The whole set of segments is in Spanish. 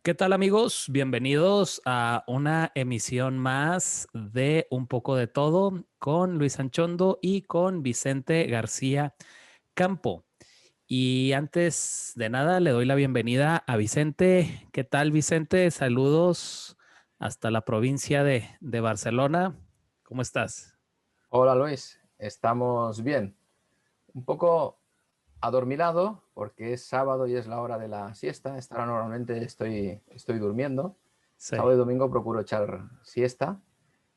¿Qué tal, amigos? Bienvenidos a una emisión más de Un poco de todo con Luis Anchondo y con Vicente García Campo. Y antes de nada, le doy la bienvenida a Vicente. ¿Qué tal, Vicente? Saludos hasta la provincia de Barcelona. ¿Cómo estás? Hola Luis, estamos bien. Un poco adormilado porque es sábado y es la hora de la siesta. Esta hora normalmente estoy durmiendo. Sí. Sábado y domingo procuro echar siesta,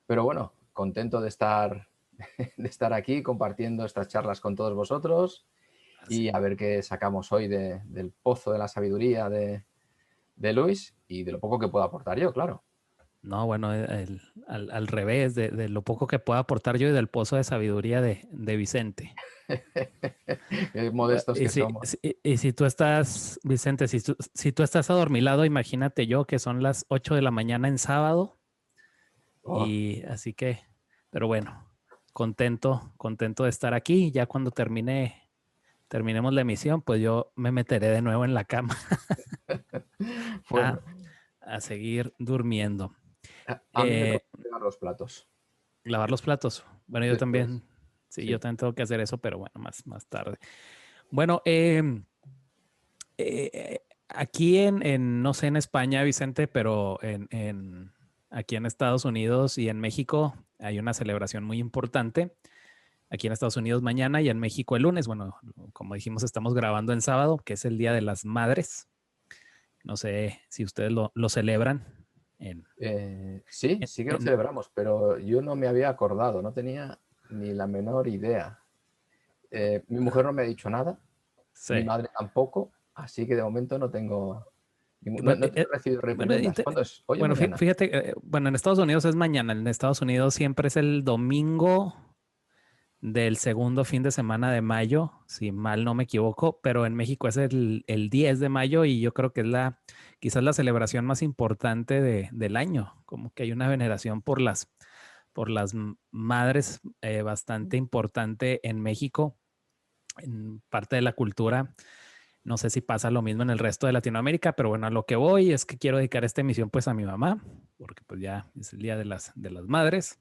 pero bueno, contento de estar aquí compartiendo estas charlas con todos vosotros Así. y a ver qué sacamos hoy del pozo de la sabiduría de Luis y de lo poco que puedo aportar yo, claro. No, bueno, al revés de lo poco que pueda aportar yo y del pozo de sabiduría de Vicente. Qué modestos Y que si, somos. y si tú estás, Vicente, si tú estás adormilado, imagínate yo que son las 8 de la mañana en sábado. Oh, Y así que, pero bueno, contento de estar aquí. Ya cuando terminemos la emisión, pues yo me meteré de nuevo en la cama a, bueno, a seguir durmiendo. a mí me Eh, toca pegar los platos. Lavar los platos. Bueno, yo Después, también, sí, yo sí. también tengo que hacer eso, pero bueno, más tarde. Bueno, aquí no sé en España, Vicente, pero aquí en Estados Unidos y en México hay una celebración muy importante. Aquí en Estados Unidos mañana y en México el lunes. Bueno, como dijimos, estamos grabando en sábado, que es el Día de las Madres. No sé si ustedes lo celebran en, Sí, en, sí que lo en- celebramos, pero yo no me había acordado, no tenía ni la menor idea. Mi mujer no me ha dicho nada, mi sí. madre tampoco, así que de momento no tengo, Bueno, no he recibido bueno, reprimendas. ¿Cuándo es? ¿Hoy o bueno, mañana? fíjate, bueno, en Estados Unidos es mañana, en Estados Unidos siempre es el domingo del segundo fin de semana de mayo, si mal no me equivoco, pero en México es el 10 de mayo y yo creo que es quizás la celebración más importante del año, como que hay una veneración por las madres bastante importante en México, en parte de la cultura. No sé si pasa lo mismo en el resto de Latinoamérica, pero bueno, a lo que voy es que quiero dedicar esta emisión pues a mi mamá, porque pues ya es el Día de las Madres.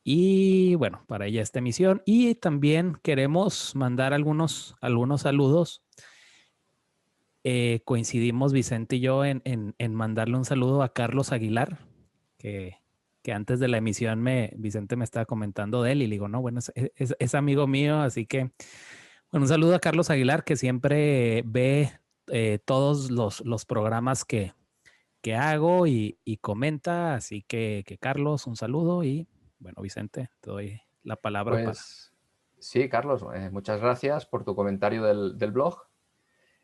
Y bueno, para ella esta emisión. Y también queremos mandar algunos saludos. Coincidimos Vicente y yo en mandarle un saludo a Carlos Aguilar, que, que antes de la emisión Vicente me estaba comentando de él y le digo, no, bueno, es amigo mío, así que, bueno, un saludo a Carlos Aguilar que siempre ve todos los programas que hago y comenta, así que Carlos, un saludo y bueno, Vicente, te doy la palabra para... Pues sí, Carlos, muchas gracias por tu comentario del blog.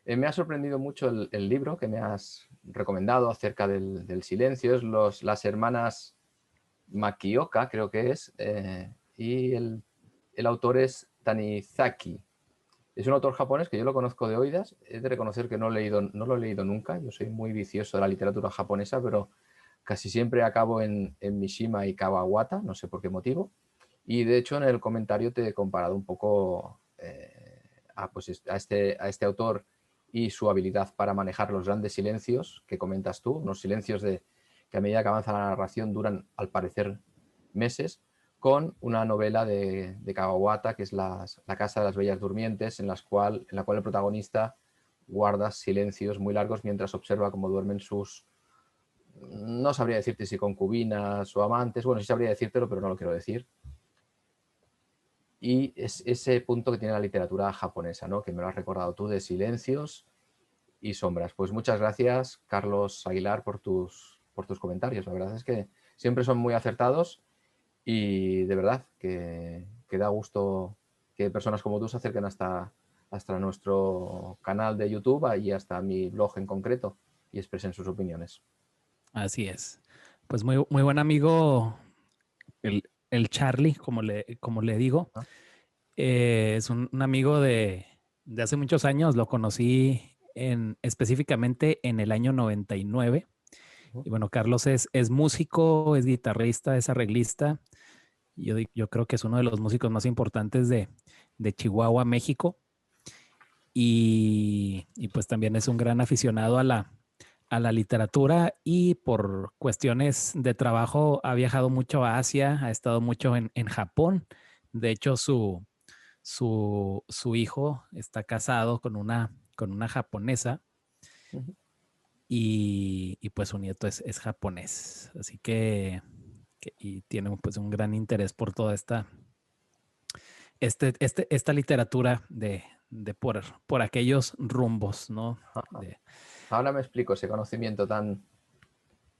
Me ha sorprendido mucho el libro que me has recomendado acerca del silencio. Es las hermanas Makioka, creo que es, y el autor es Tanizaki. Es un autor japonés que yo lo conozco de oídas. He de reconocer que no lo he leído nunca. Yo soy muy vicioso de la literatura japonesa, pero casi siempre acabo en Mishima y Kawabata, no sé por qué motivo. Y de hecho en el comentario te he comparado un poco a este autor y su habilidad para manejar los grandes silencios que comentas tú, unos silencios que a medida que avanza la narración duran al parecer meses, con una novela de Kawabata, que es la Casa de las Bellas Durmientes, en la cual el protagonista guarda silencios muy largos mientras observa cómo duermen no sabría decirte si concubinas o amantes, bueno, sí sabría decírtelo, pero no lo quiero decir. Y es ese punto que tiene la literatura japonesa, ¿no? Que me lo has recordado tú, de silencios y sombras. Pues muchas gracias, Carlos Aguilar, por tus comentarios. La verdad es que siempre son muy acertados y de verdad que da gusto que personas como tú se acerquen hasta nuestro canal de YouTube y hasta mi blog en concreto y expresen sus opiniones. Así es. Pues muy buen amigo el Charlie, como le digo. Es un amigo de hace muchos años, lo conocí específicamente en el año 99. Y bueno, Carlos es músico, es guitarrista, es arreglista. Yo creo que es uno de los músicos más importantes de Chihuahua, México. Y pues también es un gran aficionado a la literatura y por cuestiones de trabajo ha viajado mucho a Asia, ha estado mucho en Japón. De hecho, su hijo está casado con una japonesa Ujú. y pues su nieto es japonés. Así que y tiene pues un gran interés por toda esta literatura de por aquellos rumbos, ¿no? De, Ahora me explico ese conocimiento tan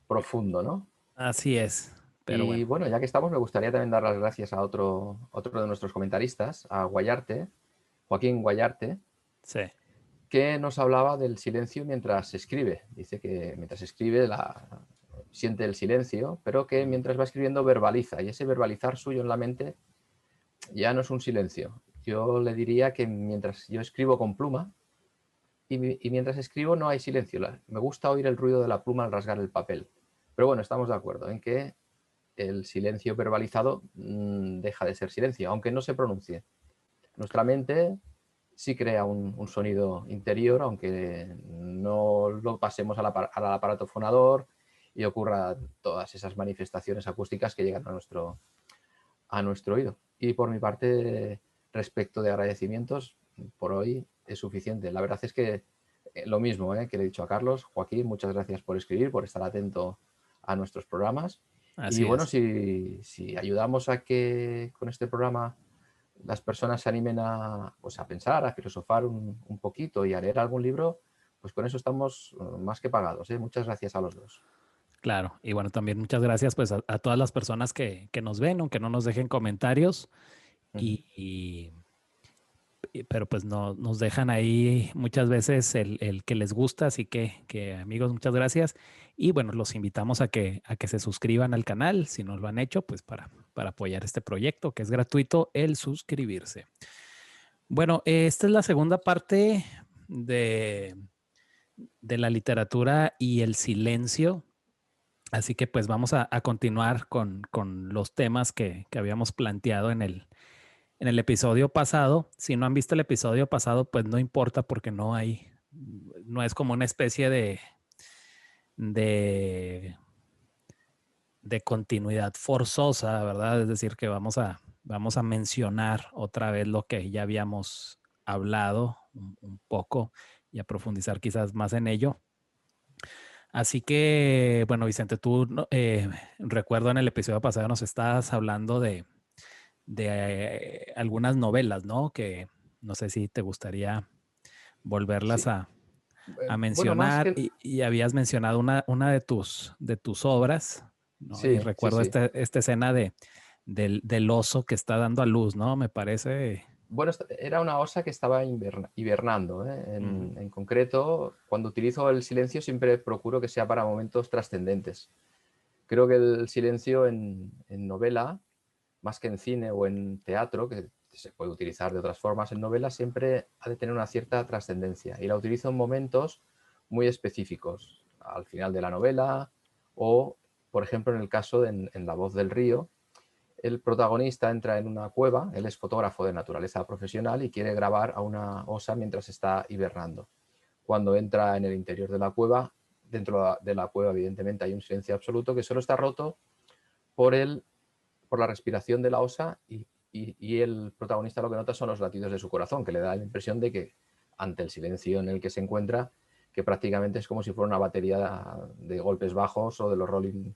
profundo, ¿no? así es, pero Y bueno, bueno, ya que estamos, me gustaría también dar las gracias a otro de nuestros comentaristas, a Guayarte, Joaquín Guayarte, sí, que nos hablaba del silencio mientras escribe. Dice que mientras escribe siente el silencio, pero que mientras va escribiendo verbaliza. Y ese verbalizar suyo en la mente ya no es un silencio. Yo le diría que mientras yo escribo con pluma y mientras escribo no hay silencio. Me gusta oír el ruido de la pluma al rasgar el papel. Pero bueno, estamos de acuerdo en que el silencio verbalizado deja de ser silencio, aunque no se pronuncie. Nuestra mente sí crea un sonido interior, aunque no lo pasemos al aparato fonador y ocurra todas esas manifestaciones acústicas que llegan a nuestro oído. Y por mi parte, respecto de agradecimientos, por hoy es suficiente. La verdad es que lo mismo que le he dicho a Carlos, Joaquín, muchas gracias por escribir, por estar atento a nuestros programas. Y así bueno, es. si ayudamos a que con este programa las personas se animen pues a pensar, a filosofar un poquito y a leer algún libro, pues con eso estamos más que pagados. Muchas gracias a los dos. Claro, y bueno, también muchas gracias pues a todas las personas que nos ven, aunque no nos dejen comentarios, Ujú. y pero pues no, nos dejan ahí muchas veces el que les gusta, así que amigos, muchas gracias. Y bueno, los invitamos a que se suscriban al canal, si no lo han hecho, pues para apoyar este proyecto, que es gratuito el suscribirse. Bueno, esta es la segunda parte de, de la literatura y el silencio. Así que pues vamos a continuar con los temas que habíamos planteado en el episodio pasado. Si no han visto el episodio pasado, pues no importa porque no es como una especie de, de continuidad forzosa, ¿verdad? Es decir, que vamos a mencionar otra vez lo que ya habíamos hablado un poco y a profundizar quizás más en ello. Así que, bueno, Vicente, tú recuerdo en el episodio pasado nos estabas hablando de algunas novelas, ¿no? Que no sé si te gustaría volverlas Sí. a Bueno, más mencionar que... y habías mencionado una de tus obras, ¿no? Y Sí, sí, recuerdo sí. esta escena del oso que está dando a luz, ¿no? Me parece. Bueno, era una osa que estaba hibernando. Ujú, En concreto, cuando utilizo el silencio siempre procuro que sea para momentos trascendentes. Creo que el silencio en novela, más que en cine o en teatro, que se puede utilizar de otras formas, en novela siempre ha de tener una cierta trascendencia. Y la utilizo en momentos muy específicos, al final de la novela o, por ejemplo, en el caso en La voz del río, el protagonista entra en una cueva, él es fotógrafo de naturaleza profesional y quiere grabar a una osa mientras está hibernando. Cuando entra en el interior de la cueva, dentro de la cueva evidentemente hay un silencio absoluto que solo está roto por, por la respiración de la osa y el protagonista lo que nota son los latidos de su corazón, que le da la impresión de que ante el silencio en el que se encuentra, que prácticamente es como si fuera una batería de golpes bajos o de los Rolling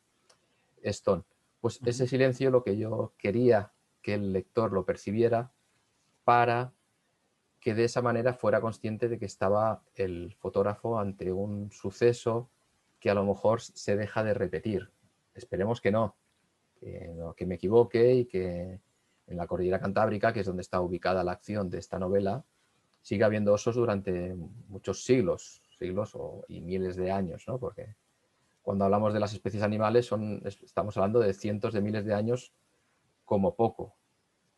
Stone. Pues ujú. ese silencio lo que yo quería que el lector lo percibiera para que de esa manera fuera consciente de que estaba el fotógrafo ante un suceso que a lo mejor se deja de repetir. Esperemos que no, que me equivoque y que en la cordillera Cantábrica, que es donde está ubicada la acción de esta novela, siga habiendo osos durante muchos siglos y miles de años, ¿no? Porque cuando hablamos de las especies animales estamos hablando de cientos de miles de años como poco.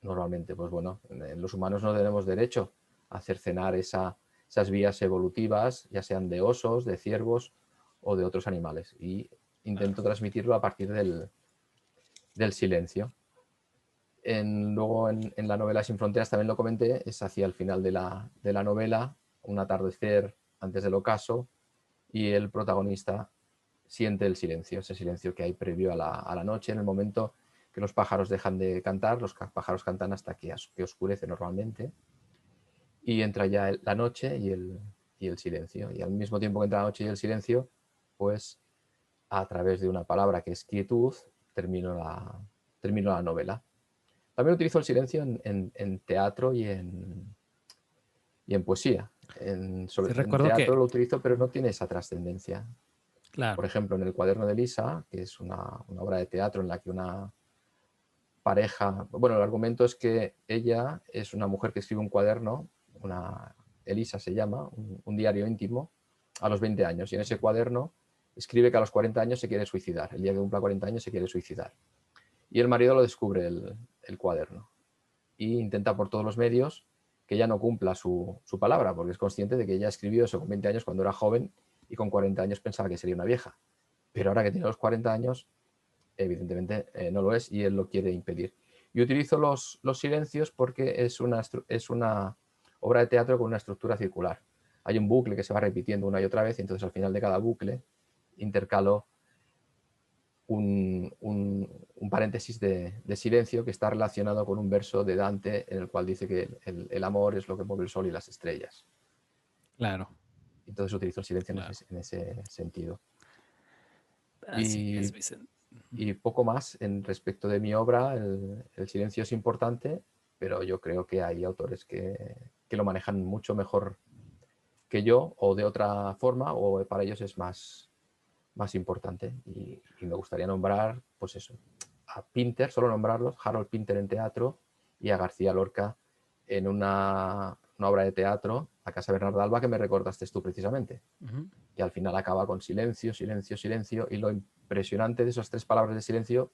Normalmente, pues bueno, los humanos no tenemos derecho a cercenar esas vías evolutivas, ya sean de osos, de ciervos o de otros animales. Y Claro. intento transmitirlo a partir del silencio. Luego en la novela Sin Fronteras también lo comenté, es hacia el final de la novela, un atardecer antes del ocaso, y el protagonista siente el silencio, ese silencio que hay previo a la noche, en el momento que los pájaros dejan de cantar. Los pájaros cantan hasta que oscurece normalmente, y entra ya la noche y el silencio. Y al mismo tiempo que entra la noche y el silencio, pues a través de una palabra que es quietud, termino la novela. También utilizo el silencio en teatro y en poesía. En Sí, recuerdo teatro que, lo utilizo, pero no tiene esa trascendencia. Por claro, ejemplo, en El cuaderno de Lisa, que es una obra de teatro en la que una pareja... Bueno, el argumento es que ella es una mujer que escribe un cuaderno, Elisa se llama, un diario íntimo, a los 20 años. Y en ese cuaderno escribe que a los 40 años se quiere suicidar. El día que cumpla 40 años se quiere suicidar. Y el marido lo descubre el cuaderno e intenta por todos los medios que ella no cumpla su palabra, porque es consciente de que ella escribió eso con 20 años cuando era joven y con 40 años pensaba que sería una vieja. Pero ahora que tiene los 40 años, evidentemente no lo es, y él lo quiere impedir. Y utilizo los silencios porque es una obra de teatro con una estructura circular. Hay un bucle que se va repitiendo una y otra vez, y entonces al final de cada bucle intercalo un paréntesis de silencio que está relacionado con un verso de Dante en el cual dice que el amor es lo que mueve el sol y las estrellas. claro, Entonces utilizo el silencio claro. en ese sentido. Así es, Y, Vicente. y poco más en respecto de mi obra. El silencio es importante, pero yo creo que hay autores que lo manejan mucho mejor que yo, o de otra forma, o para ellos es más importante. Y me gustaría nombrar, pues eso, a Pinter, solo nombrarlos, Harold Pinter en teatro, y a García Lorca en una obra de teatro, La Casa Bernarda Alba, que me recordaste tú precisamente. Ujú. Y al final acaba con silencio, silencio, silencio, y lo impresionante de esas 3 palabras de silencio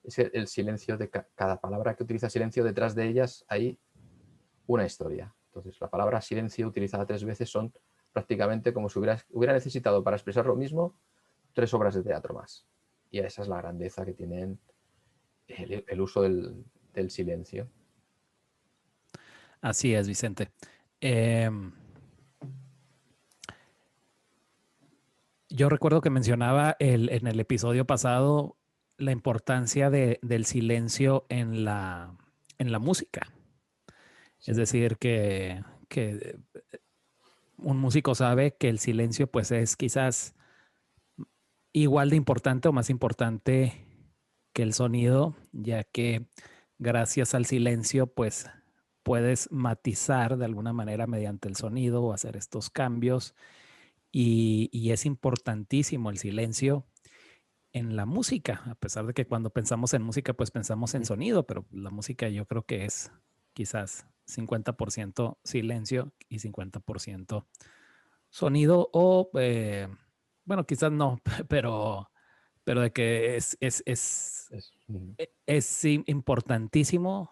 es que el silencio de cada palabra que utiliza silencio, detrás de ellas hay una historia. Entonces, la palabra silencio utilizada 3 veces son prácticamente como si hubiera necesitado para expresar lo mismo 3 obras de teatro más. Y esa es la grandeza que tienen el uso del silencio. Así es, Vicente. Em, yo recuerdo que mencionaba en el episodio pasado la importancia del silencio en la música. Es Sí, decir, que un músico sabe que el silencio pues es quizás igual de importante o más importante que el sonido, ya que gracias al silencio pues puedes matizar de alguna manera mediante el sonido o hacer estos cambios, y es importantísimo el silencio en la música, a pesar de que cuando pensamos en música pues pensamos en sonido, pero la música yo creo que es quizás 50% silencio y 50% sonido, o bueno, quizás no, pero, pero de que es, es importantísimo.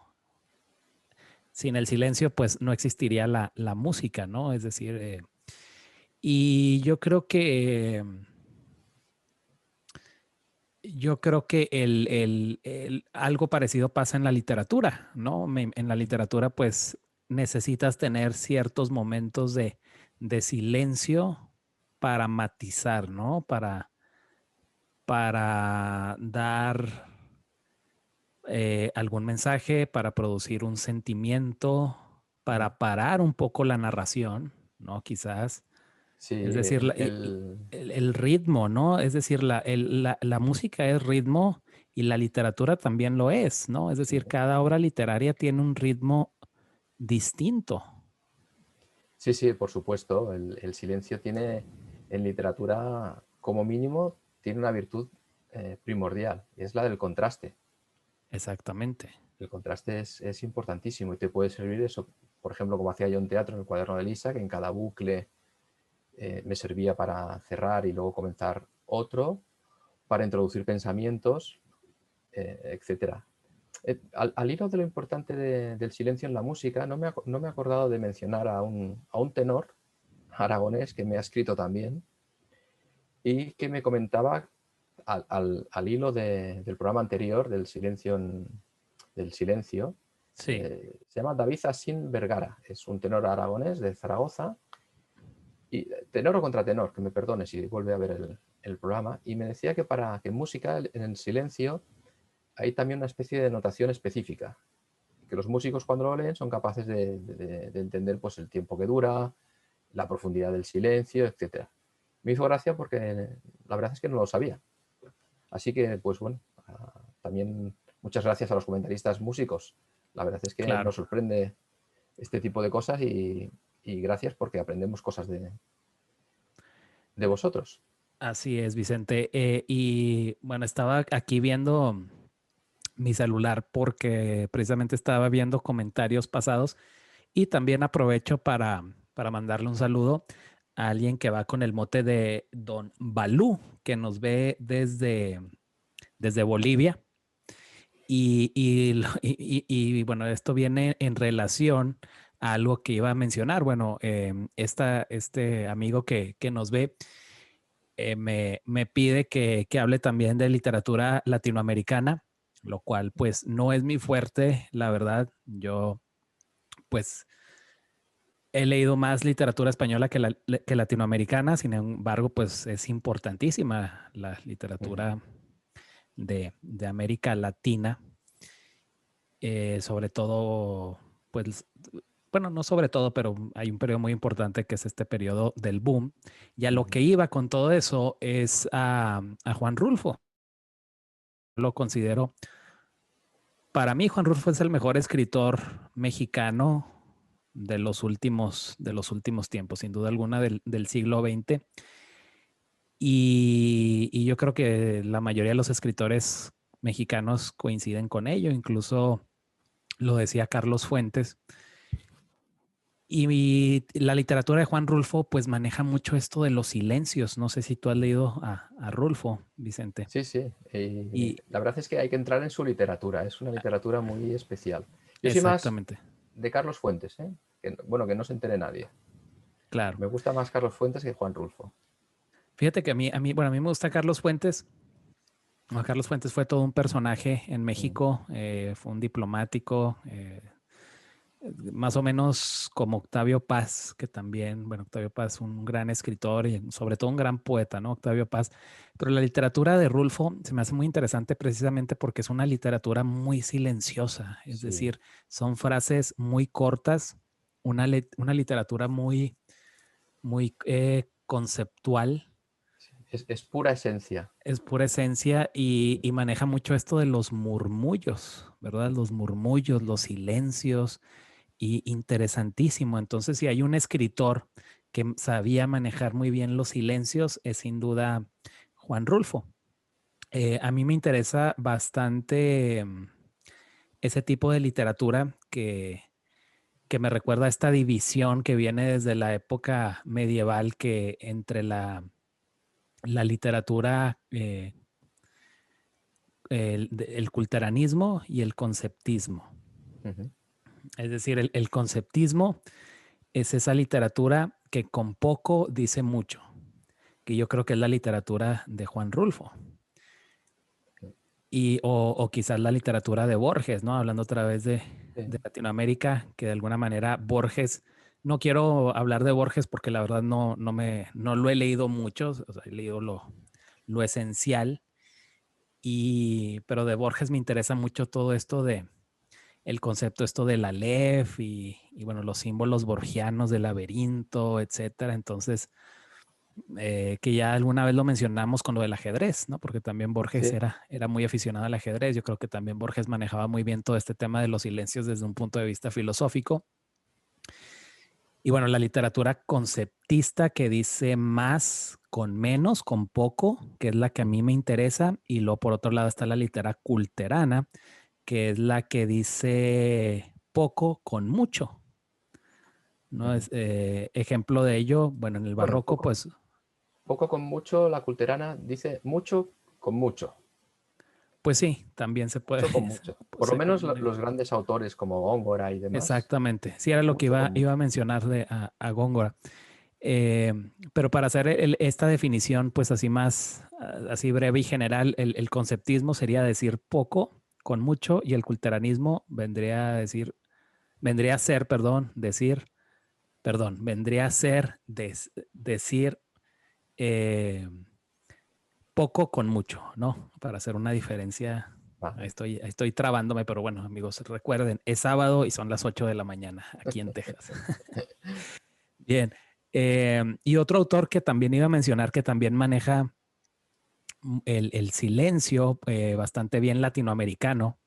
Sin el silencio, pues no existiría la música, ¿no? Es decir, y yo creo que algo parecido pasa en la literatura, ¿no? En la literatura, pues necesitas tener ciertos momentos de silencio para matizar, ¿no? Para dar algún mensaje, para producir un sentimiento, para parar un poco la narración, ¿no? Quizás. sí, Es decir, el ritmo, ¿no? Es decir, la música es ritmo y la literatura también lo es, ¿no? Es sí, decir, cada obra literaria tiene un ritmo distinto. sí, sí, por supuesto. El silencio tiene, en literatura, como mínimo, tiene una virtud primordial, y es la del contraste. Exactamente. El contraste es importantísimo, y te puede servir eso, por ejemplo, como hacía yo en teatro en el cuaderno de Lisa, que en cada bucle me servía para cerrar y luego comenzar otro, para introducir pensamientos, etcétera. Al hilo de lo importante del silencio en la música, no me he acordado de mencionar a un tenor aragonés que me ha escrito también, y que me comentaba al hilo del programa anterior del silencio. Sí. Se llama David Assin Vergara, es un tenor aragonés de Zaragoza, y tenor o contratenor, que me perdone si vuelve a ver el programa, y me decía que para que en música, en el silencio, hay también una especie de notación específica, que los músicos cuando lo leen son capaces de entender pues, el tiempo que dura, la profundidad del silencio, etcétera. Me hizo gracia porque la verdad es que no lo sabía. Así que, pues bueno, también muchas gracias a los comentaristas músicos. La verdad es que Claro. nos sorprende este tipo de cosas y gracias porque aprendemos cosas de vosotros. Así es, Vicente. Y bueno, estaba aquí viendo mi celular porque precisamente estaba viendo comentarios pasados y también aprovecho para mandarle un saludo a alguien que va con el mote de Don Balú, que nos ve desde Bolivia. Y bueno, esto viene en relación a algo que iba a mencionar. Bueno, este amigo que nos ve me pide que hable también de literatura latinoamericana, lo cual pues no es mi fuerte, la verdad. Yo pues he leído más literatura española que latinoamericana, sin embargo pues es importantísima la literatura de América Latina, sobre todo pues bueno, no sobre todo, pero hay un periodo muy importante que es este periodo del boom. Y a lo que iba con todo eso es a Juan Rulfo. Lo considero, para mí Juan Rulfo es el mejor escritor mexicano de los últimos tiempos, sin duda alguna del siglo XX. Y yo creo que la mayoría de los escritores mexicanos coinciden con ello, incluso lo decía Carlos Fuentes. Y la literatura de Juan Rulfo pues maneja mucho esto de los silencios. No sé si tú has leído a Rulfo, Vicente. Sí, sí. Y La verdad es que hay que entrar en su literatura. Es una literatura muy especial. Yo soy más exactamente, de Carlos Fuentes, ¿eh? Bueno, que no se entere nadie. claro. Me gusta más Carlos Fuentes que Juan Rulfo. Fíjate que bueno, a mí me gusta Carlos Fuentes. Bueno, Carlos Fuentes fue todo un personaje en México, fue un diplomático, más o menos como Octavio Paz, que también, bueno, Octavio Paz, un gran escritor y sobre todo un gran poeta, ¿no? Octavio Paz. Pero la literatura de Rulfo se me hace muy interesante precisamente porque es una literatura muy silenciosa, es Sí. decir, son frases muy cortas, una literatura muy, muy conceptual. Es pura esencia. Es pura esencia y maneja mucho esto de los murmullos, ¿verdad? Los murmullos, los silencios y interesantísimo. Entonces, si hay un escritor que sabía manejar muy bien los silencios, es sin duda Juan Rulfo. A mí me interesa bastante ese tipo de literatura que me recuerda a esta división que viene desde la época medieval que entre la literatura el culteranismo y el conceptismo. Ujú. Es decir, el conceptismo es esa literatura que con poco dice mucho, que yo creo que es la literatura de Juan Rulfo. O quizás la literatura de Borges, ¿no? Hablando otra vez Sí. de Latinoamérica, que de alguna manera Borges, no quiero hablar de Borges porque la verdad no lo he leído mucho, o sea, he leído lo esencial, pero de Borges me interesa mucho todo esto de el concepto esto del Aleph y bueno, los símbolos borgianos del laberinto, etcétera. Entonces, que ya alguna vez lo mencionamos con lo del ajedrez, ¿no? Porque también Borges Sí. era muy aficionado al ajedrez. Yo creo que también Borges manejaba muy bien todo este tema de los silencios desde un punto de vista filosófico. Y bueno, la literatura conceptista que dice más con menos, con poco, que es la que a mí me interesa. Y luego por otro lado está la literatura culterana, que es la que dice poco con mucho, ¿no? Ujú. Es, ejemplo de ello, bueno, en el Bueno, barroco, pues, poco con mucho, la culterana dice mucho con mucho. pues sí, también se puede, Mucho con mucho. Por lo se menos puede. los grandes autores como Góngora y demás, Exactamente, sí era lo que mucho con iba mucho. a mencionar a Góngora. Eh, pero para hacer esta definición, pues así más, así breve y general, el conceptismo sería decir poco con mucho y el culteranismo vendría a ser, perdón, decir perdón, vendría a ser decir poco con mucho, ¿no? Para hacer una diferencia. Vale. Ahí estoy trabándome, pero bueno, amigos, recuerden, es sábado y son las 8 de la mañana aquí en Texas. Bien. Y otro autor que también iba a mencionar que también maneja el silencio bastante bien latinoamericano,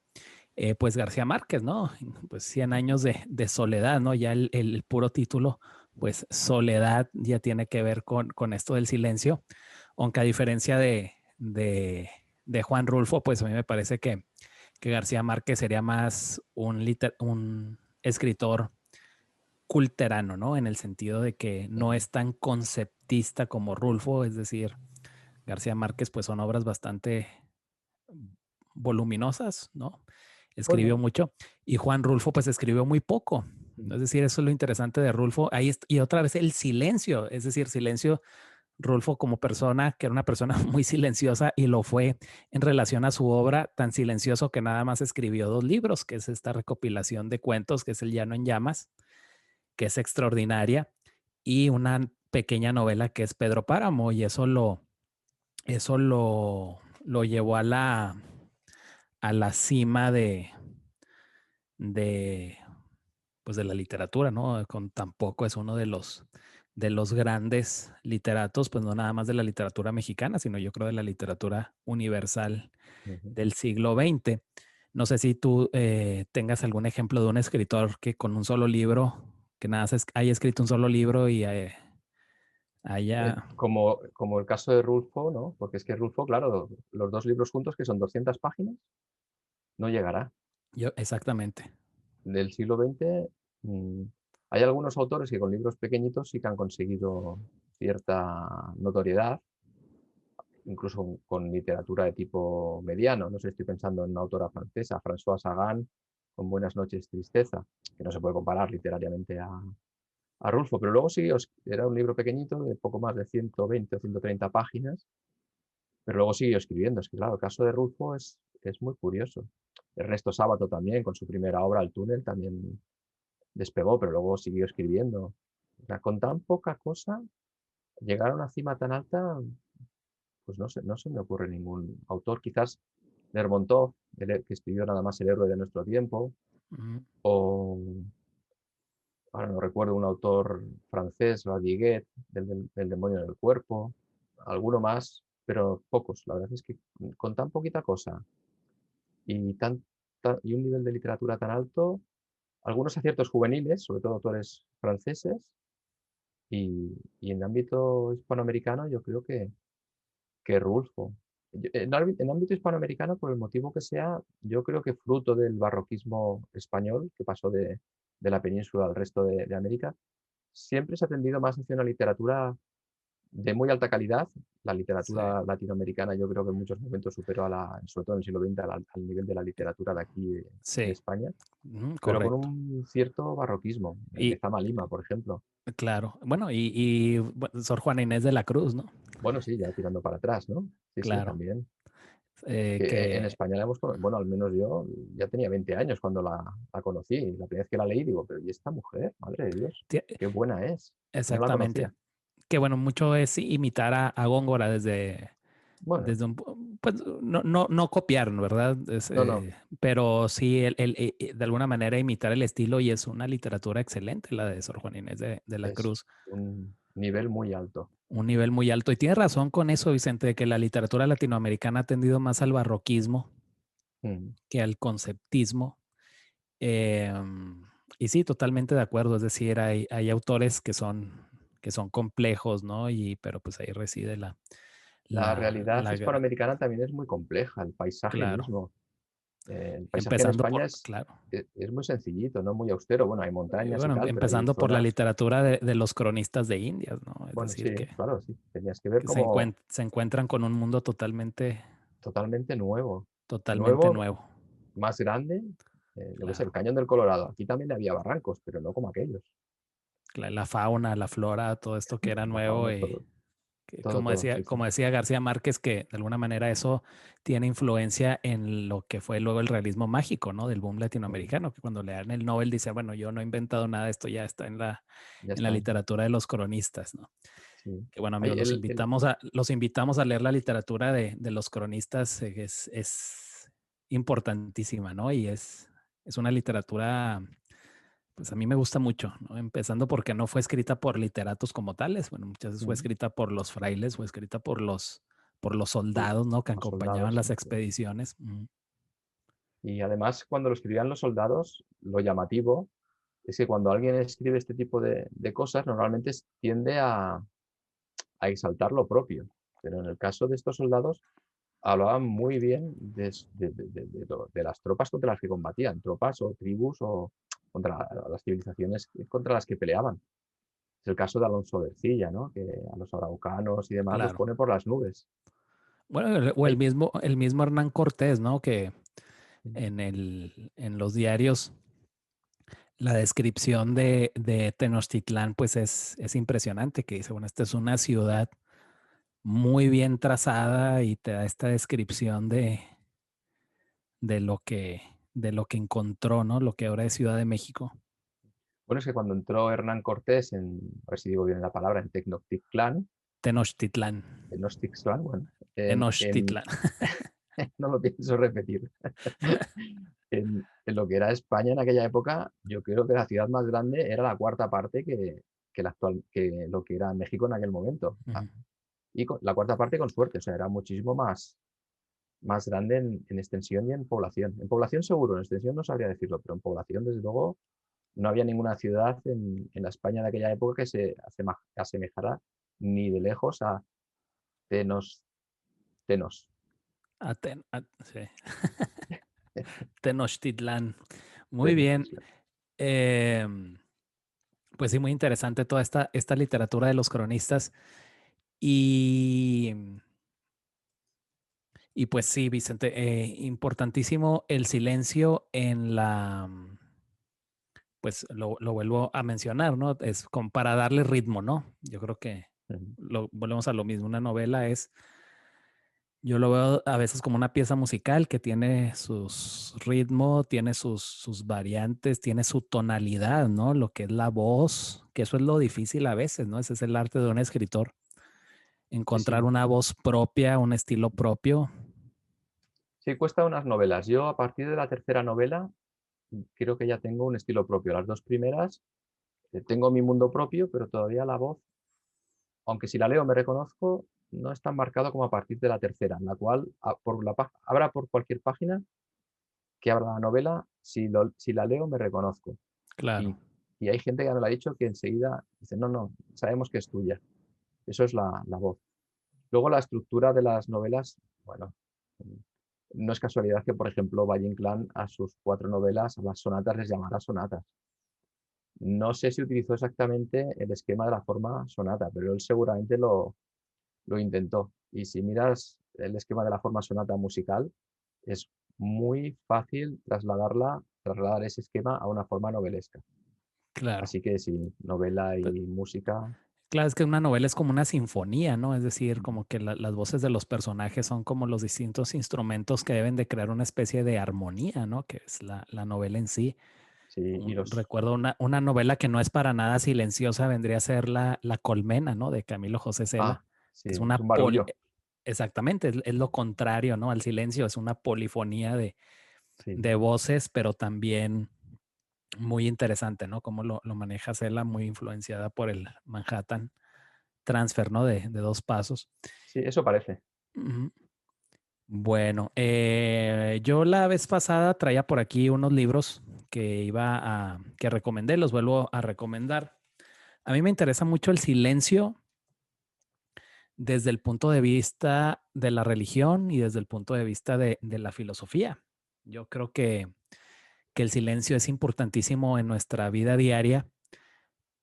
pues García Márquez, ¿no? Pues 100 años de soledad, ¿no? Ya el puro título, pues soledad ya tiene que ver con esto del silencio, aunque a diferencia de Juan Rulfo, pues a mí me parece que García Márquez sería más un escritor culterano, ¿no? En el sentido de que no es tan conceptista como Rulfo, es decir, García Márquez, pues son obras bastante voluminosas, ¿no? Escribió Bueno, mucho y Juan Rulfo pues escribió muy poco. Es decir, eso es lo interesante de Rulfo. Y otra vez el silencio, es decir, silencio, Rulfo como persona, que era una persona muy silenciosa y lo fue en relación a su obra, tan silencioso que nada más escribió 2 libros, que es esta recopilación de cuentos, que es El Llano en Llamas, que es extraordinaria, y una pequeña novela que es Pedro Páramo, y eso lo llevó a la cima de, pues de la literatura, ¿no? Con tampoco es uno de los grandes literatos, pues no nada más de la literatura mexicana, sino yo creo de la literatura universal ujú. del siglo XX. No sé si tú tengas algún ejemplo de un escritor que con un solo libro, que nada más haya escrito un solo libro y haya... Como el caso de Rulfo, ¿no? Porque es que Rulfo, claro, los dos libros juntos, que son 200 páginas, no llegará. Exactamente. Del siglo XX, mm, hay algunos autores que con libros pequeñitos sí que han conseguido cierta notoriedad, incluso con literatura de tipo mediano. No sé, estoy pensando en una autora francesa, Françoise Sagan, con Buenas noches, tristeza, que no se puede comparar literariamente a Rulfo, pero luego sí, era un libro pequeñito de poco más de 120 o 130 páginas, pero luego siguió escribiendo. Es que, claro, el caso de Rulfo es muy curioso. Ernesto Sábato también, con su primera obra, El túnel, también despegó, pero luego siguió escribiendo. O sea, con tan poca cosa, llegar a una cima tan alta, pues no se me ocurre ningún autor. Quizás Lermontov, que escribió nada más El héroe de nuestro tiempo, Ujú. o ahora no recuerdo un autor francés, Radiguet, del demonio en el cuerpo, alguno más, pero pocos. La verdad es que con tan poquita cosa y, y un nivel de literatura tan alto, algunos aciertos juveniles, sobre todo autores franceses, y en ámbito hispanoamericano yo creo que Rulfo. En ámbito hispanoamericano, por el motivo que sea, yo creo que fruto del barroquismo español, que pasó de la península al resto de América, siempre se ha tendido más hacia una literatura de muy alta calidad. La Sí, literatura latinoamericana yo creo que en muchos momentos superó sobre todo en el siglo XX, al nivel de la literatura de aquí de sí, España, pero con correcto. un cierto barroquismo. Y Lezama Lima, por ejemplo. claro, bueno, bueno, Sor Juana Inés de la Cruz, ¿no? Bueno, sí, ya tirando para atrás, ¿no? Sí, sí, Claro, también. Que en que España la bueno, al menos yo ya tenía 20 años cuando la conocí. La primera vez que la leí digo, pero ¿y esta mujer? Madre de Dios, tie- qué buena es. Y no la exactamente. conocía. Que bueno, mucho es imitar a Góngora Bueno, desde pues no copiar, ¿no? ¿Verdad? no, no, Pero sí de alguna manera imitar el estilo y es una literatura excelente la de Sor Juana Inés de la es Cruz. un nivel muy alto. Un nivel muy alto. Y tienes razón con eso, Vicente, de que la literatura latinoamericana ha tendido más al barroquismo Mm. que al conceptismo. Eh, y sí, totalmente de acuerdo. Es decir, hay autores que son complejos, ¿no? Pero pues ahí reside La realidad la hispanoamericana también es muy compleja, el paisaje claro. mismo. El paisaje en Empezando España por, claro. es muy sencillito, no muy austero. Bueno, hay montañas y Bueno, tal, pero hay empezando por la zonas. literatura de los cronistas de Indias, ¿no? Es Bueno, decir, sí, que, claro, sí. Tenías que ver que se, como se encuentran con un mundo totalmente nuevo. totalmente Nuevo, nuevo. más grande, yo qué sé, el Claro. Cañón del Colorado. Aquí también había barrancos, pero no como aquellos. La fauna, la flora, todo esto que era La fauna nuevo es todo. Que todo, todo, sí, sí. como decía García Márquez, que de alguna manera eso tiene influencia en lo que fue luego el realismo mágico, ¿no? Del boom Mm, latinoamericano, que cuando le dan el Nobel dice, bueno, yo no he inventado nada, esto ya está ya en la está. literatura de los cronistas, ¿no? Sí. Que bueno, Hay amigos, los invitamos a leer la literatura de los cronistas, es importantísima, ¿no? Y es una literatura, pues a mí me gusta mucho, ¿no? Empezando porque no fue escrita por literatos como tales, bueno, muchas veces fue mm, escrita por los frailes, fue escrita por los por soldados, ¿no? Que los acompañaban soldados, las sí. expediciones. Ujú. Y además, cuando lo escribían los soldados, lo llamativo es que cuando alguien escribe este tipo de cosas, normalmente tiende a exaltar lo propio. Pero en el caso de estos soldados, hablaban muy bien de las tropas contra las que combatían, tropas o tribus o contra las civilizaciones contra las que peleaban. Es el caso de Alonso de Ercilla, ¿no? Que a los araucanos y demás los Claro. pone por las nubes. Bueno, o Hay- el mismo Hernán Cortés, ¿no? Que mm, en los diarios la descripción de Tenochtitlán, pues es impresionante, que dice, bueno, esta es una ciudad muy bien trazada y te da esta descripción de lo que, de lo que encontró, ¿no? Lo que ahora es Ciudad de México. Bueno, es que cuando entró Hernán Cortés a ver si digo bien la palabra, en Tenochtitlán, Tenochtitlán. Tenochtitlan, bueno, Tenochtitlán. no lo pienso repetir. En lo que era España en aquella época, yo creo que la ciudad más grande era la cuarta parte que lo que era México en aquel momento. Ah, Ujú. y la cuarta parte con suerte, o sea, era muchísimo más grande en extensión y en población. En población seguro, en extensión no sabría decirlo, pero en población, desde luego, no había ninguna ciudad en la España de aquella época que se asemejara ni de lejos a Tenos. Tenos. Sí. Tenochtitlán. Muy bien. Tenochtitlan. Em, pues sí, muy interesante toda esta literatura de los cronistas. Y, y pues sí, Vicente, importantísimo el silencio en pues lo vuelvo a mencionar, ¿no? Es como para darle ritmo, ¿no? Yo creo que Ujú. volvemos a lo mismo. Una novela yo lo veo a veces como una pieza musical que tiene sus ritmos, tiene sus variantes, tiene su tonalidad, ¿no? Lo que es la voz, que eso es lo difícil a veces, ¿no? Ese es el arte de un escritor, Sí, encontrar sí. una voz propia, un estilo propio. Sí, cuesta unas novelas. Yo a partir de la tercera novela creo que ya tengo un estilo propio. Las dos primeras tengo mi mundo propio, pero todavía la voz, aunque si la leo me reconozco, no es tan marcado como a partir de la tercera, en la cual abra por cualquier página que abra la novela, si la leo me reconozco. Claro. Y, y hay gente que me lo ha dicho que enseguida dice, no, no, sabemos que es tuya. Eso es la voz. Luego la estructura de las novelas, bueno, no es casualidad que, por ejemplo, Valle Inclán a sus cuatro novelas, a las sonatas les llamara sonatas. No sé si utilizó exactamente el esquema de la forma sonata, pero él seguramente lo intentó. Y si miras el esquema de la forma sonata musical, es muy fácil trasladar ese esquema a una forma novelesca. Claro. Así que sí, novela Pues, y música. claro, es que una novela es como una sinfonía, ¿no? Es decir, como que las voces de los personajes son como los distintos instrumentos que deben de crear una especie de armonía, ¿no? Que es la novela en sí. Sí, y los. Recuerdo una novela que no es para nada silenciosa, vendría a ser La Colmena, ¿no? De Camilo José Cela, Ah, sí, que es es un barullo. exactamente, es lo contrario, ¿no? Al silencio, es una polifonía Sí, de voces, pero también muy interesante, ¿no? Cómo lo maneja Cela, muy influenciada por el Manhattan Transfer, ¿no? De dos pasos. sí, eso parece. Ujú. Bueno, yo la vez pasada traía por aquí unos libros que recomendé, los vuelvo a recomendar. A mí me interesa mucho el silencio desde el punto de vista de la religión y desde el punto de vista de la filosofía. Yo creo que el silencio es importantísimo en nuestra vida diaria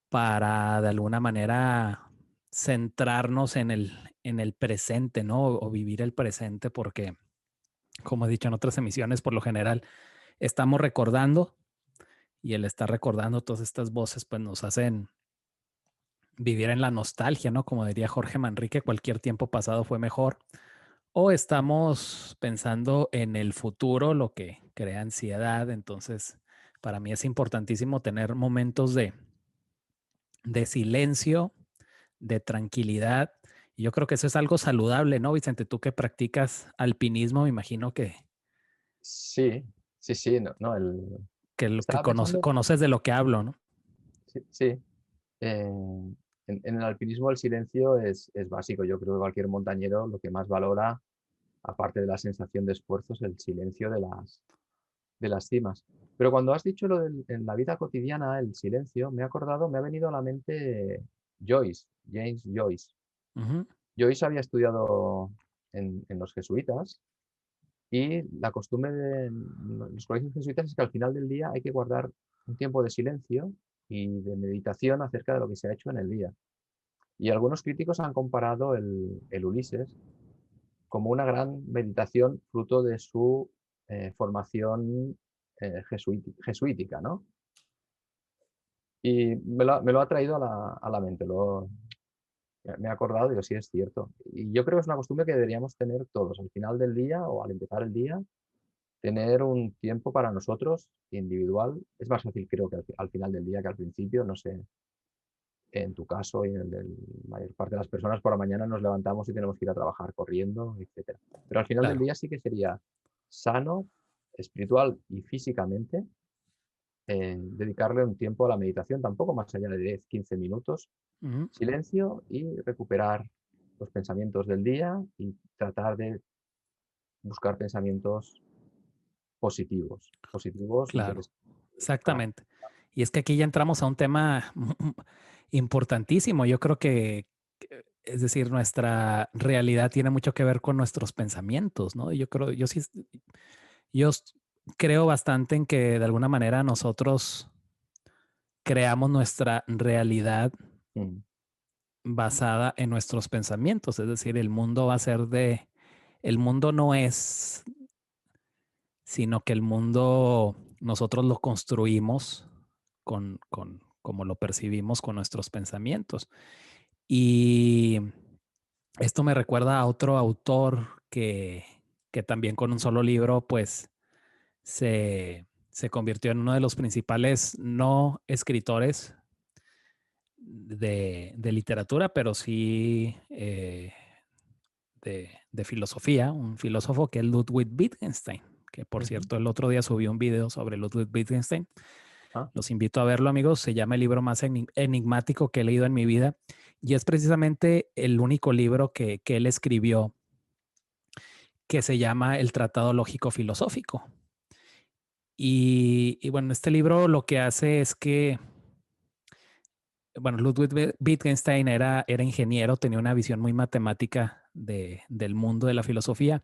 para de alguna manera centrarnos en el presente, ¿no? O vivir el presente, porque, como he dicho en otras emisiones, por lo general estamos recordando y el estar recordando todas estas voces, pues vivir en la nostalgia, ¿no? Como diría Jorge Manrique, cualquier tiempo pasado fue mejor. O estamos pensando en el futuro, lo que crea ansiedad. Entonces, para mí es importantísimo tener momentos de silencio, de tranquilidad. Y yo creo que eso es algo saludable, ¿no, Vicente? Tú que practicas alpinismo, me imagino Sí, sí, sí, no, no, que lo que estaba pensando, conoces de lo que hablo, ¿no? sí, sí, en el alpinismo el silencio es básico. Yo creo que cualquier montañero lo que más valora, aparte de la sensación de esfuerzo, es el silencio de las cimas. Pero cuando has dicho lo en la vida cotidiana, el silencio, me he acordado, me ha venido a la mente Joyce, James Joyce. Ujú. Joyce había estudiado en los jesuitas y la costumbre de los colegios jesuitas es que al final del día hay que guardar un tiempo de silencio y de meditación acerca de lo que se ha hecho en el día. Y algunos críticos han comparado el Ulises como una gran meditación fruto de su formación jesuítica, ¿no? Y me lo ha traído a la mente, me he acordado y digo, sí, es cierto. Y yo creo que es una costumbre que deberíamos tener todos, al final del día o al empezar el día, tener un tiempo para nosotros individual. Es más fácil, creo, que al final del día que al principio, no sé, en tu caso y en el de la mayor parte de las personas, por la mañana nos levantamos y tenemos que ir a trabajar corriendo, etcétera. Pero al final del Claro. día sí que sería sano, espiritual y físicamente, dedicarle un tiempo a la meditación, tampoco más allá de 10, 15 minutos, Ujú. silencio y recuperar los pensamientos del día y tratar de buscar pensamientos positivos, positivos Claro, interesantes. Claro. exactamente. Y es que aquí ya entramos a un tema importantísimo. Yo creo es decir, nuestra realidad tiene mucho que ver con nuestros pensamientos, ¿no? Yo creo, yo sí, yo s- creo bastante en que de alguna manera nosotros creamos nuestra realidad Mm, basada en nuestros pensamientos. Es decir, el mundo va a ser el mundo no es, sino que el mundo nosotros lo construimos como lo percibimos con nuestros pensamientos. Y esto me recuerda a otro autor que también con un solo libro, pues se convirtió en uno de los principales no escritores de literatura, pero sí de filosofía, un filósofo que es Ludwig Wittgenstein, que por ujú. cierto el otro día subió un video sobre Ludwig Wittgenstein. Ah, Los invito a verlo, amigos. Se llama el libro más enigmático que he leído en mi vida y es precisamente el único libro que él escribió que se llama El Tratado Lógico Filosófico. Y bueno, este libro lo que hace es que, bueno, Ludwig Wittgenstein era ingeniero, tenía una visión muy matemática del mundo de la filosofía.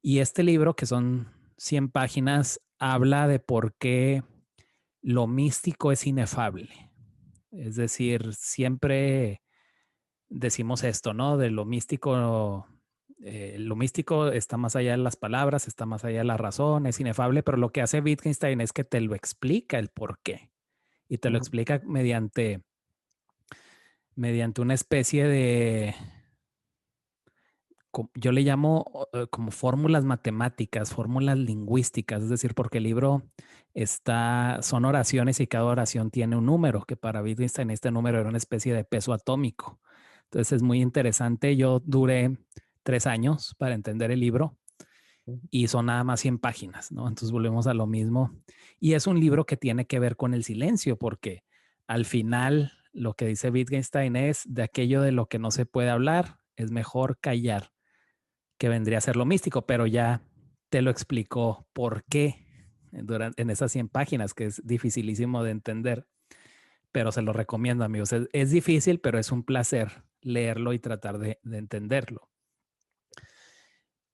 Y este libro, que son 100 páginas, habla de por qué lo místico es inefable. Es decir, siempre decimos esto, ¿no? De lo místico está más allá de las palabras, está más allá de la razón, es inefable, pero lo que hace Wittgenstein es que te lo explica el por qué y te lo ujú, explica mediante una especie yo le llamo como fórmulas matemáticas, fórmulas lingüísticas, es decir, porque el libro son oraciones y cada oración tiene un número, que para Wittgenstein este número era una especie de peso atómico. Entonces es muy interesante. Yo duré 3 años para entender el libro ujú. y son nada más 100 páginas, ¿no? Entonces volvemos a lo mismo. Y es un libro que tiene que ver con el silencio, porque al final lo que dice Wittgenstein es de aquello de lo que no se puede hablar, es mejor callar, que vendría a ser lo místico, pero ya te lo explicó por qué en esas 100 páginas, que es dificilísimo de entender, pero se lo recomiendo, amigos. Es difícil, pero es un placer leerlo y tratar de entenderlo.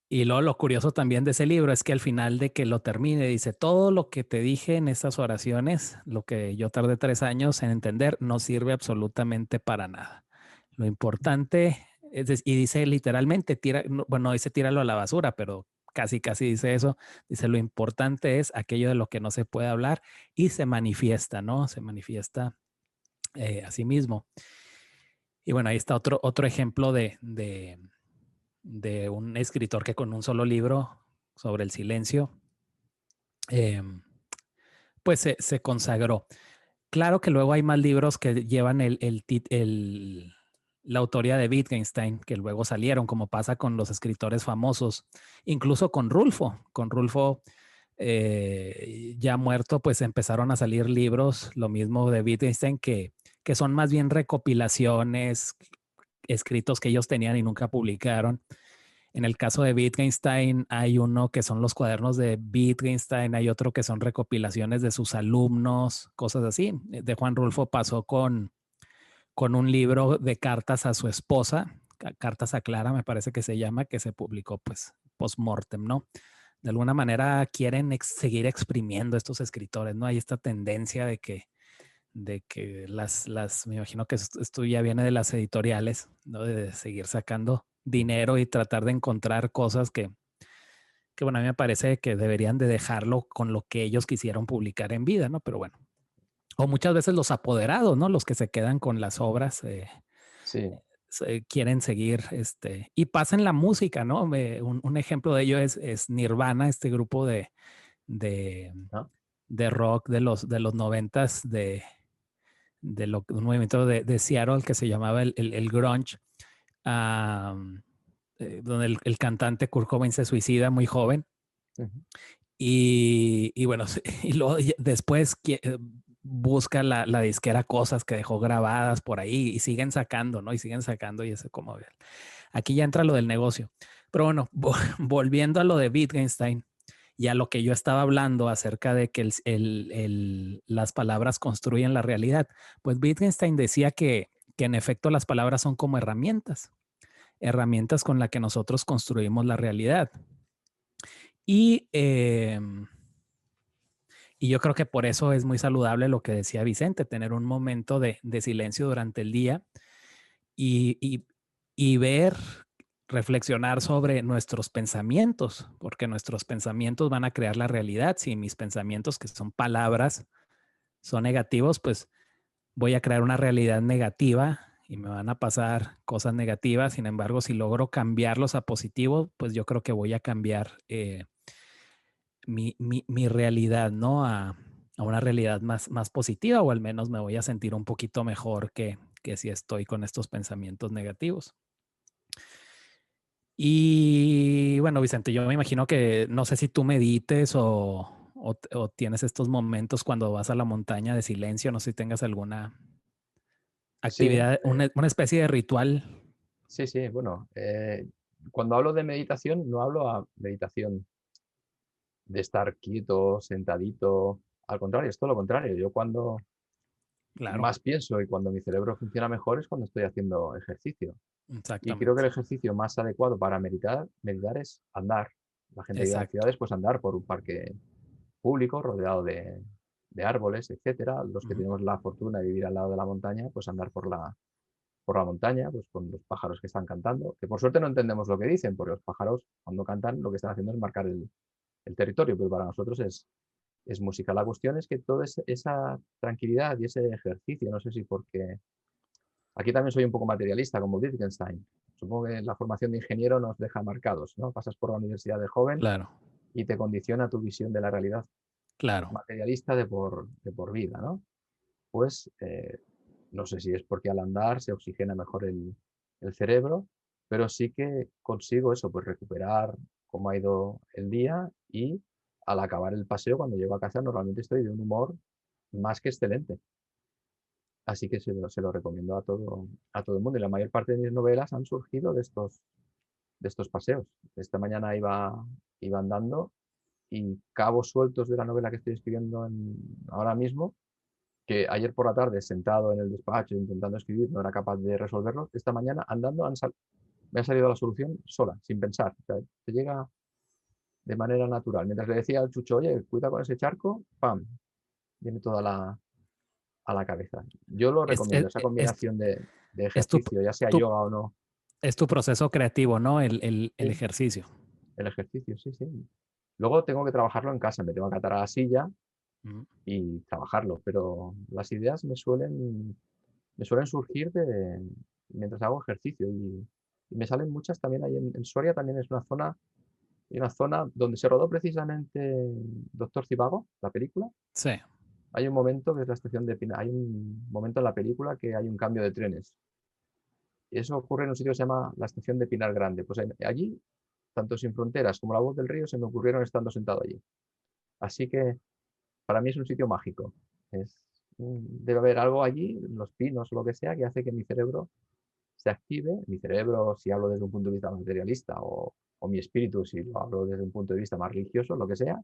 Y luego lo curioso también de ese libro es que al final de que lo termine, dice, todo lo que te dije en estas oraciones, lo que yo tardé 3 años en entender, no sirve absolutamente para nada. Lo importante y dice literalmente, bueno, dice tíralo a la basura, pero casi, casi dice eso. Dice, lo importante es aquello de lo que no se puede hablar y se manifiesta, ¿no? Se manifiesta a sí mismo. Y bueno, ahí está otro ejemplo de un escritor que con un solo libro sobre el silencio, eh, pues se consagró. Claro que luego hay más libros que llevan la autoría de Wittgenstein, que luego salieron, como pasa con los escritores famosos, incluso con Rulfo. Con Rulfo ya muerto, pues empezaron a salir libros, lo mismo de Wittgenstein, que son más bien recopilaciones, escritos que ellos tenían y nunca publicaron. En el caso de Wittgenstein hay uno que son los cuadernos de Wittgenstein, hay otro que son recopilaciones de sus alumnos, cosas así. De Juan Rulfo pasó con un libro de cartas a su esposa, Cartas a Clara, me parece que se llama, que se publicó pues post-mortem, ¿no? De alguna manera quieren seguir exprimiendo estos escritores, ¿no? Hay esta tendencia de que me imagino que esto ya viene de las editoriales, ¿no? De seguir sacando dinero y tratar de encontrar cosas que, bueno, a mí me parece que deberían de dejarlo con lo que ellos quisieron publicar en vida, ¿no? Pero bueno, o muchas veces los apoderados, ¿no? Los que se quedan con las obras, Sí. quieren seguir, y pasa en la música, ¿no? Un ejemplo de ello es Nirvana, este grupo de, ¿No? de rock de los noventas, un movimiento de Seattle que se llamaba el grunge, donde el cantante Kurt Cobain se suicida muy joven. Ujú. Y bueno, y luego después busca la disquera cosas que dejó grabadas por ahí y siguen sacando, ¿no? Y siguen sacando y eso como ver. Aquí ya entra lo del negocio. Pero bueno, volviendo a lo de Wittgenstein y a lo que yo estaba hablando acerca de que las palabras construyen la realidad, pues Wittgenstein decía que en efecto las palabras son como herramientas con las que nosotros construimos la realidad. Y, y yo creo que por eso es muy saludable lo que decía Vicente, tener un momento de silencio durante el día y, y ver, reflexionar sobre nuestros pensamientos, porque nuestros pensamientos van a crear la realidad. Si mis pensamientos, que son palabras, son negativos, pues voy a crear una realidad negativa y me van a pasar cosas negativas. Sin embargo, si logro cambiarlos a positivo, pues yo creo que voy a cambiar mi realidad, ¿no? A una realidad más positiva, o al menos me voy a sentir un poquito mejor que si estoy con estos pensamientos negativos. Y bueno, Vicente, yo me imagino que no sé si tú medites o tienes estos momentos cuando vas a la montaña de silencio, no sé si tengas alguna Sí, actividad, una especie de ritual. sí, sí. Bueno, cuando hablo de meditación, no hablo a meditación de estar quieto, sentadito. Al contrario, es todo lo contrario. Yo cuando Claro, más pienso y cuando mi cerebro funciona mejor es cuando estoy haciendo ejercicio. Y creo que exactamente. el ejercicio más adecuado para meditar es andar. La gente vive en Exacto. ciudades, pues andar por un parque público rodeado de árboles, etcétera. Los que Ujú. tenemos la fortuna de vivir al lado de la montaña, pues andar por la montaña, pues con los pájaros que están cantando, que por suerte no entendemos lo que dicen, porque los pájaros cuando cantan lo que están haciendo es marcar el territorio, pero para nosotros es música. La cuestión es que toda esa tranquilidad y ese ejercicio, no sé si porque aquí también soy un poco materialista, como Wittgenstein. Supongo que la formación de ingeniero nos deja marcados, ¿no? Pasas por la universidad de joven Claro, y te condiciona tu visión de la realidad claro. materialista de por vida, ¿no? Pues no sé si es porque al andar se oxigena mejor el cerebro, pero sí que consigo eso, pues recuperar cómo ha ido el día y al acabar el paseo, cuando llego a casa, normalmente estoy de un humor más que excelente. Así que se lo recomiendo a todo el mundo. Y la mayor parte de mis novelas han surgido de estos paseos. Esta mañana iba andando y cabos sueltos de la novela que estoy escribiendo ahora mismo, que ayer por la tarde, sentado en el despacho intentando escribir, no era capaz de resolverlo. Esta mañana, andando, me ha salido la solución sola, sin pensar. O sea, te llega de manera natural. Mientras le decía al Chucho, oye, cuida con ese charco, ¡pam! Viene toda a la cabeza. Yo lo Es, recomiendo, es, esa es, combinación de es tu, ejercicio, ya sea tu, yoga o no. es tu proceso creativo, ¿no? El Sí, ejercicio. el ejercicio, sí, sí. Luego tengo que trabajarlo en casa, me tengo que atar a la silla Ujú. y trabajarlo, pero las ideas me suelen surgir mientras hago ejercicio y me salen muchas también ahí en Soria, también es una zona donde se rodó precisamente Doctor Civago, la película. Sí. Hay un momento que es la estación de Pinar, hay un momento en la película que hay un cambio de trenes. Y eso ocurre en un sitio que se llama la estación de Pinar Grande. Pues allí, tanto Sin Fronteras como La Voz del Río se me ocurrieron estando sentado allí. Así que para mí es un sitio mágico. Debe haber algo allí, los pinos o lo que sea, que hace que mi cerebro se active. Mi cerebro, si hablo desde un punto de vista materialista, o mi espíritu, si lo hablo desde un punto de vista más religioso, lo que sea,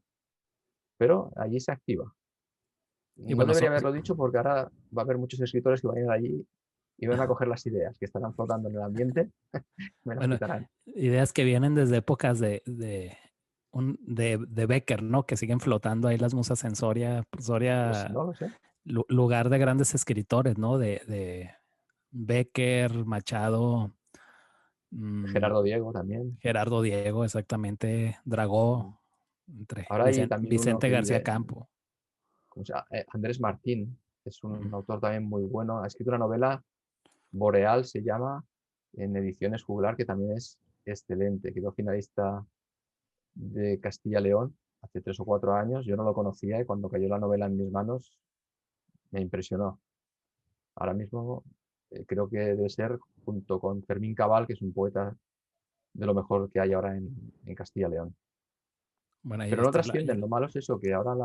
pero allí se activa. Y No bueno, debería haberlo dicho porque ahora va a haber muchos escritores que van a ir allí y van a coger las ideas que estarán flotando en el ambiente, me las bueno, quitarán. ideas que vienen desde épocas de Becker, ¿no? Que siguen flotando ahí las musas en Soria, Pues Soria, no lo sé. lugar de grandes escritores, ¿no? De Becker, Machado, mm, Gerardo Diego también. Gerardo Diego, exactamente, Dragó, entre Ahora hay también uno Vicente que García vive, Campo. ¿cómo se llama? Andrés Martín, es un Mm. autor también muy bueno. Ha escrito una novela, Boreal se llama, en Ediciones Juglar, que también es excelente. Quedó finalista de Castilla-León hace 3 o 4 años. Yo no lo conocía y cuando cayó la novela en mis manos me impresionó. Ahora mismo creo que debe ser, junto con Fermín Cabal, que es un poeta de lo mejor que hay ahora en Castilla-León. Bueno, ahí Pero no está trascienden. Lo malo es eso, que ahora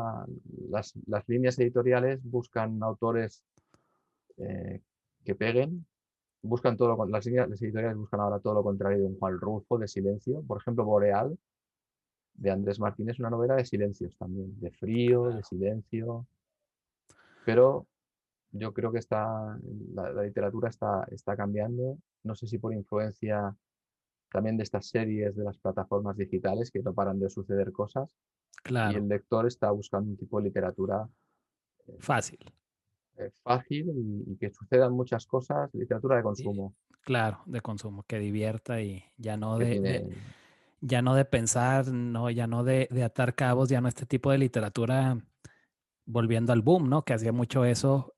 las líneas editoriales buscan autores eh, que peguen, buscan todo las editoriales buscan ahora todo lo contrario de un Juan Rulfo, de silencio. Por ejemplo, Boreal, de Andrés Martín, es una novela de silencios también, de frío, de claro. silencio, pero yo creo que la literatura está cambiando. No sé si por influencia también de estas series de las plataformas digitales que no paran de suceder cosas y Claro, el lector está buscando un tipo de literatura fácil. fácil y que sucedan muchas cosas, literatura de Y, consumo, claro, de consumo, que divierta y ya no que tiene... ya no de pensar, no, ya no de atar cabos, ya no este tipo de literatura, volviendo al boom, ¿no? Que hacía mucho eso,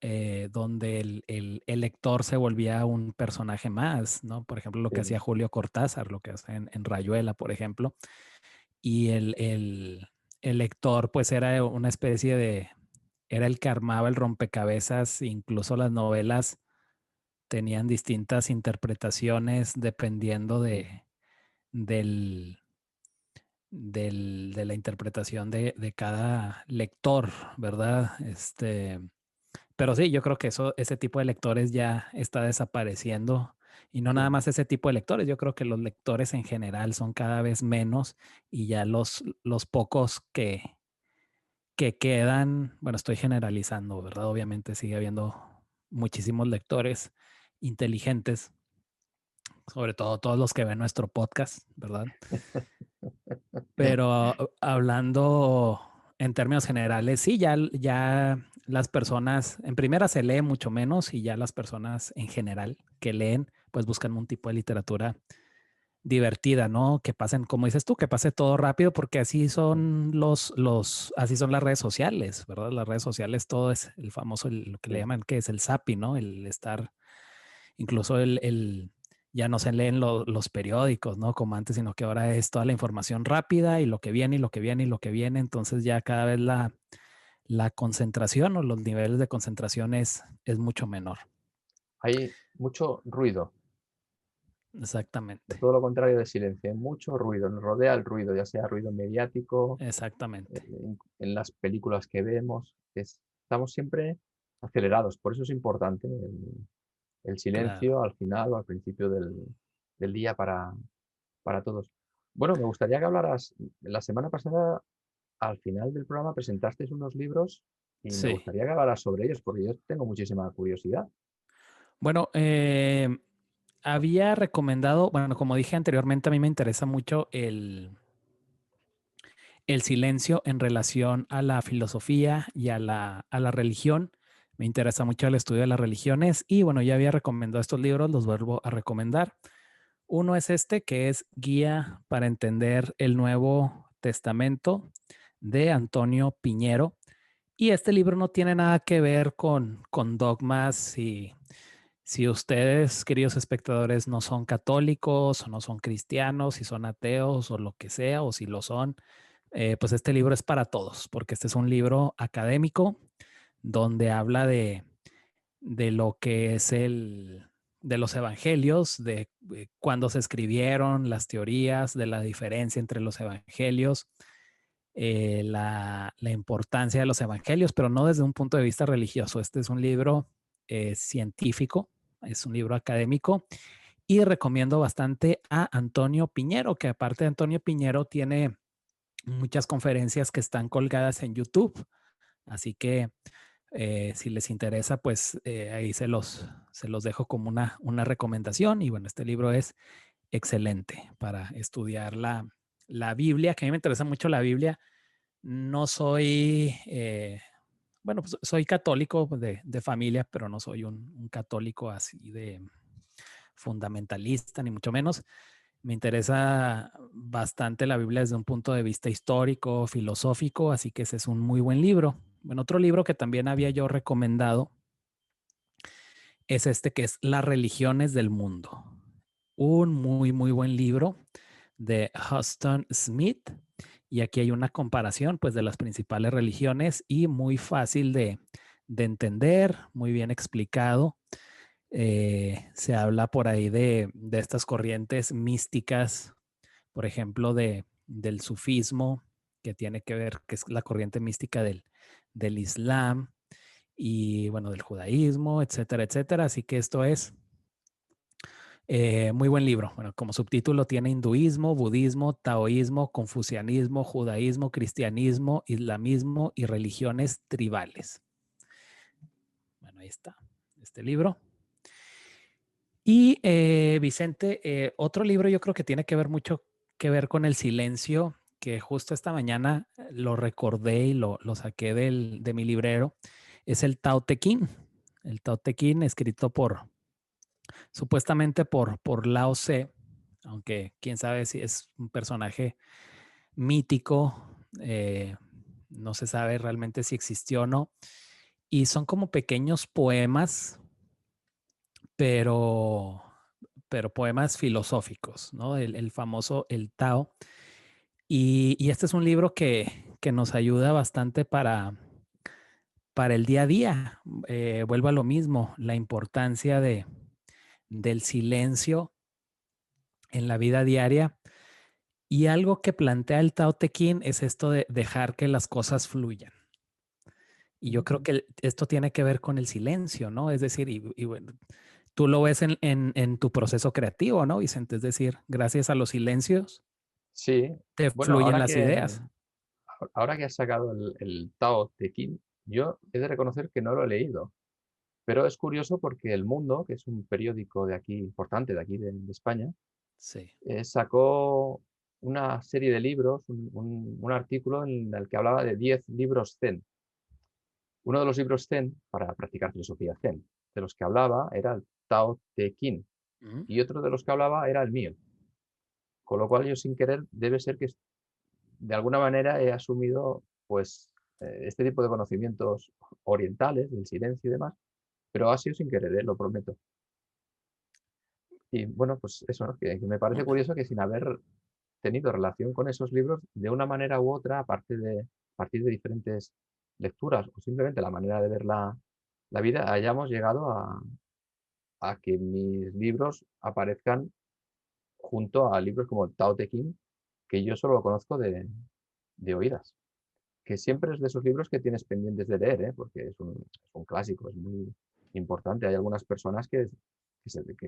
donde el lector se volvía un personaje más, ¿no? Por ejemplo, lo que hacía sí, Julio Cortázar, lo que hace en Rayuela, por ejemplo, y el lector pues era una especie era el que armaba el rompecabezas, incluso las novelas tenían distintas interpretaciones dependiendo sí. del, de la interpretación de cada lector, ¿verdad? Pero sí, yo creo que ese tipo de lectores ya está desapareciendo. Y no nada Sí. más ese tipo de lectores, yo creo que los lectores en general son cada vez menos y ya los pocos que quedan, bueno, estoy generalizando, ¿verdad? Obviamente sigue habiendo muchísimos lectores inteligentes, sobre todo todos los que ven nuestro podcast, ¿verdad? Pero hablando en términos generales, sí, ya las personas, en primera se lee mucho menos y ya las personas en general que leen, pues buscan un tipo de literatura divertida, ¿no? Que pasen, como dices tú, que pase todo rápido, porque así son así son las redes sociales, ¿verdad? Las redes sociales, todo es el famoso, lo que le Sí. llaman, que es el zapping, ¿no? El estar, incluso ya no se leen los periódicos, ¿no? Como antes, sino que ahora es toda la información rápida y lo que viene y lo que viene y lo que viene. Entonces ya cada vez la concentración o los niveles de concentración es mucho menor. Hay mucho ruido, Exactamente, todo lo contrario de silencio, hay mucho ruido, nos rodea el ruido, ya sea ruido mediático, exactamente. en las películas que vemos, estamos siempre acelerados, por eso es importante el Claro. silencio al final o al principio del día para todos. Bueno, me gustaría que hablaras, la semana pasada, al final del programa, presentasteis unos libros y me Sí. gustaría que hablaras sobre ellos porque yo tengo muchísima curiosidad. Bueno, había recomendado, bueno, como dije anteriormente, a mí me interesa mucho el silencio en relación a la filosofía y a la religión. Me interesa mucho el estudio de las religiones y bueno, ya había recomendado estos libros, los vuelvo a recomendar. Uno es este, que es Guía para entender el Nuevo Testamento de Antonio Piñero. Y este libro no tiene nada que ver con dogmas Si ustedes, queridos espectadores, no son católicos o no son cristianos, si son ateos o lo que sea, o si lo son, pues este libro es para todos, porque este es un libro académico donde habla de lo que es de los evangelios, de cuándo se escribieron, las teorías, de la diferencia entre los evangelios, la importancia de los evangelios, pero no desde un punto de vista religioso. Este es un libro científico, es un libro académico y recomiendo bastante a Antonio Piñero, que aparte de Antonio Piñero tiene muchas conferencias que están colgadas en YouTube. Así que si les interesa, pues ahí se los dejo como una recomendación. Y bueno, este libro es excelente para estudiar la Biblia, que a mí me interesa mucho la Biblia. No soy, bueno, pues soy católico de familia, pero no soy un católico así de fundamentalista, ni mucho menos. Me interesa bastante la Biblia desde un punto de vista histórico, filosófico, así que ese es un muy buen libro. Bueno, otro libro que también había yo recomendado es este que es Las religiones del mundo. Un muy, muy buen libro de Huston Smith. Y aquí hay una comparación pues de las principales religiones y muy fácil de entender, muy bien explicado. Se habla por ahí de estas corrientes místicas, por ejemplo, del sufismo, que tiene que ver, que es la corriente mística del Islam y bueno, del judaísmo, etcétera, etcétera. Así que esto es muy buen libro. Bueno, como subtítulo tiene hinduismo, budismo, taoísmo, confucianismo, judaísmo, cristianismo, islamismo y religiones tribales. Bueno, ahí está este libro. Y Vicente, otro libro yo creo que tiene que ver mucho que ver con el silencio, que justo esta mañana lo recordé y lo saqué de mi librero, es el Tao Te Ching. El Tao Te Ching escrito supuestamente por Lao Tse, aunque quién sabe si es un personaje mítico, no se sabe realmente si existió o no. Y son como pequeños poemas, pero, pero poemas filosóficos, ¿no? El famoso El Tao. Y este es un libro que nos ayuda bastante para el día a día. Vuelvo a lo mismo, la importancia del silencio en la vida diaria. Y algo que plantea el Tao Te Ching es esto de dejar que las cosas fluyan. Y yo creo que esto tiene que ver con el silencio, ¿no? Es decir, y bueno, tú lo ves en tu proceso creativo, ¿no, Vicente? Es decir, gracias a los silencios Sí, te bueno, fluyen las ideas. ahora que has sacado el Tao Te Ching, yo he de reconocer que no lo he leído, pero es curioso porque El Mundo, que es un periódico de aquí importante, de aquí de España, Sí. sacó una serie de libros, un artículo en el que hablaba de 10 libros Zen. Uno de los libros Zen, para practicar filosofía Zen, de los que hablaba era el Tao Te Ching Mm. y otro de los que hablaba era el mío. Con lo cual yo sin querer debe ser que de alguna manera he asumido pues este tipo de conocimientos orientales, del silencio y demás, pero ha sido sin querer, lo prometo. Y bueno, pues eso, ¿no? Que me parece curioso que sin haber tenido relación con esos libros, de una manera u otra, a partir de diferentes lecturas o simplemente la manera de ver la vida, hayamos llegado a que mis libros aparezcan junto a libros como el Tao Te Ching, que yo solo lo conozco de oídas. Que siempre es de esos libros que tienes pendientes de leer, ¿eh? Porque es un clásico, es muy importante. Hay algunas personas que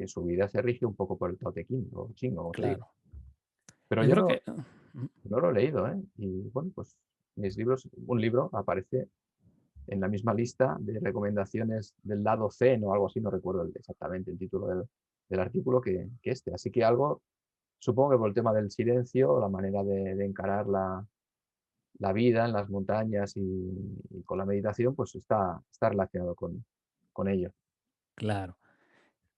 su vida se rige un poco por el Tao Te Ching, o Ching, como se diga. Claro. Pero Yo yo creo que no lo he leído, ¿eh? Y bueno, pues mis libros, un libro aparece en la misma lista de recomendaciones del lado C o algo así, no recuerdo exactamente el título del artículo que este. Así que algo, supongo que por el tema del silencio, la manera de encarar la vida en las montañas y con la meditación, pues está relacionado con ello. claro.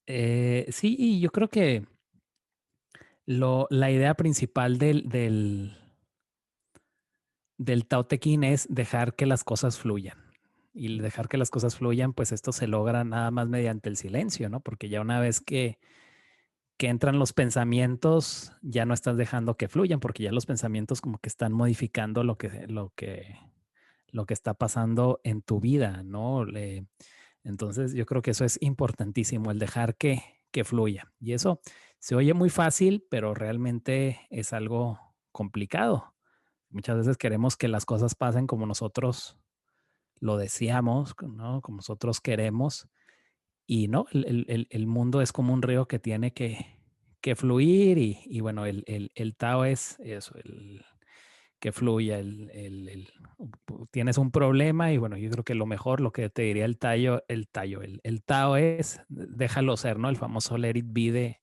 Sí, y yo creo que la idea principal del Tao Te Ching es dejar que las cosas fluyan. y dejar que las cosas fluyan, pues esto se logra nada más mediante el silencio, ¿no? Porque ya una vez que entran los pensamientos, ya no estás dejando que fluyan, porque ya los pensamientos como que están modificando lo que está pasando en tu vida, ¿no? Entonces yo creo que eso es importantísimo, el dejar que fluya. Y eso se oye muy fácil, pero realmente es algo complicado. Muchas veces queremos que las cosas pasen como nosotros lo deseamos, ¿no? Como nosotros queremos. Y no, el mundo es como un río que tiene que fluir y bueno, el Tao es eso, que fluya, tienes un problema y bueno, yo creo que lo mejor, lo que te diría el Tao es déjalo ser, ¿no? El famoso Let It Be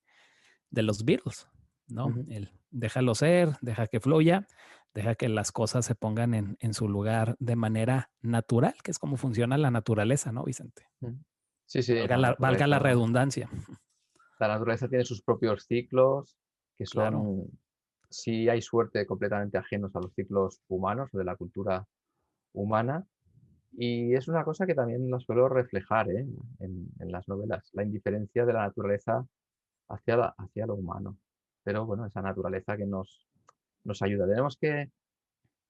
de los Beatles, ¿no? Ujú. Déjalo ser, deja que fluya, deja que las cosas se pongan en su lugar de manera natural, que es como funciona la naturaleza, ¿no, Vicente? Ujú. Sí, sí, Valga la redundancia. la naturaleza tiene sus propios ciclos que Claro, son, si hay suerte, completamente ajenos a los ciclos humanos o de la cultura humana. Y es una cosa que también lo suelo reflejar, ¿eh? En las novelas, la indiferencia de la naturaleza hacia lo humano. Pero bueno, esa naturaleza que nos ayuda. Tenemos que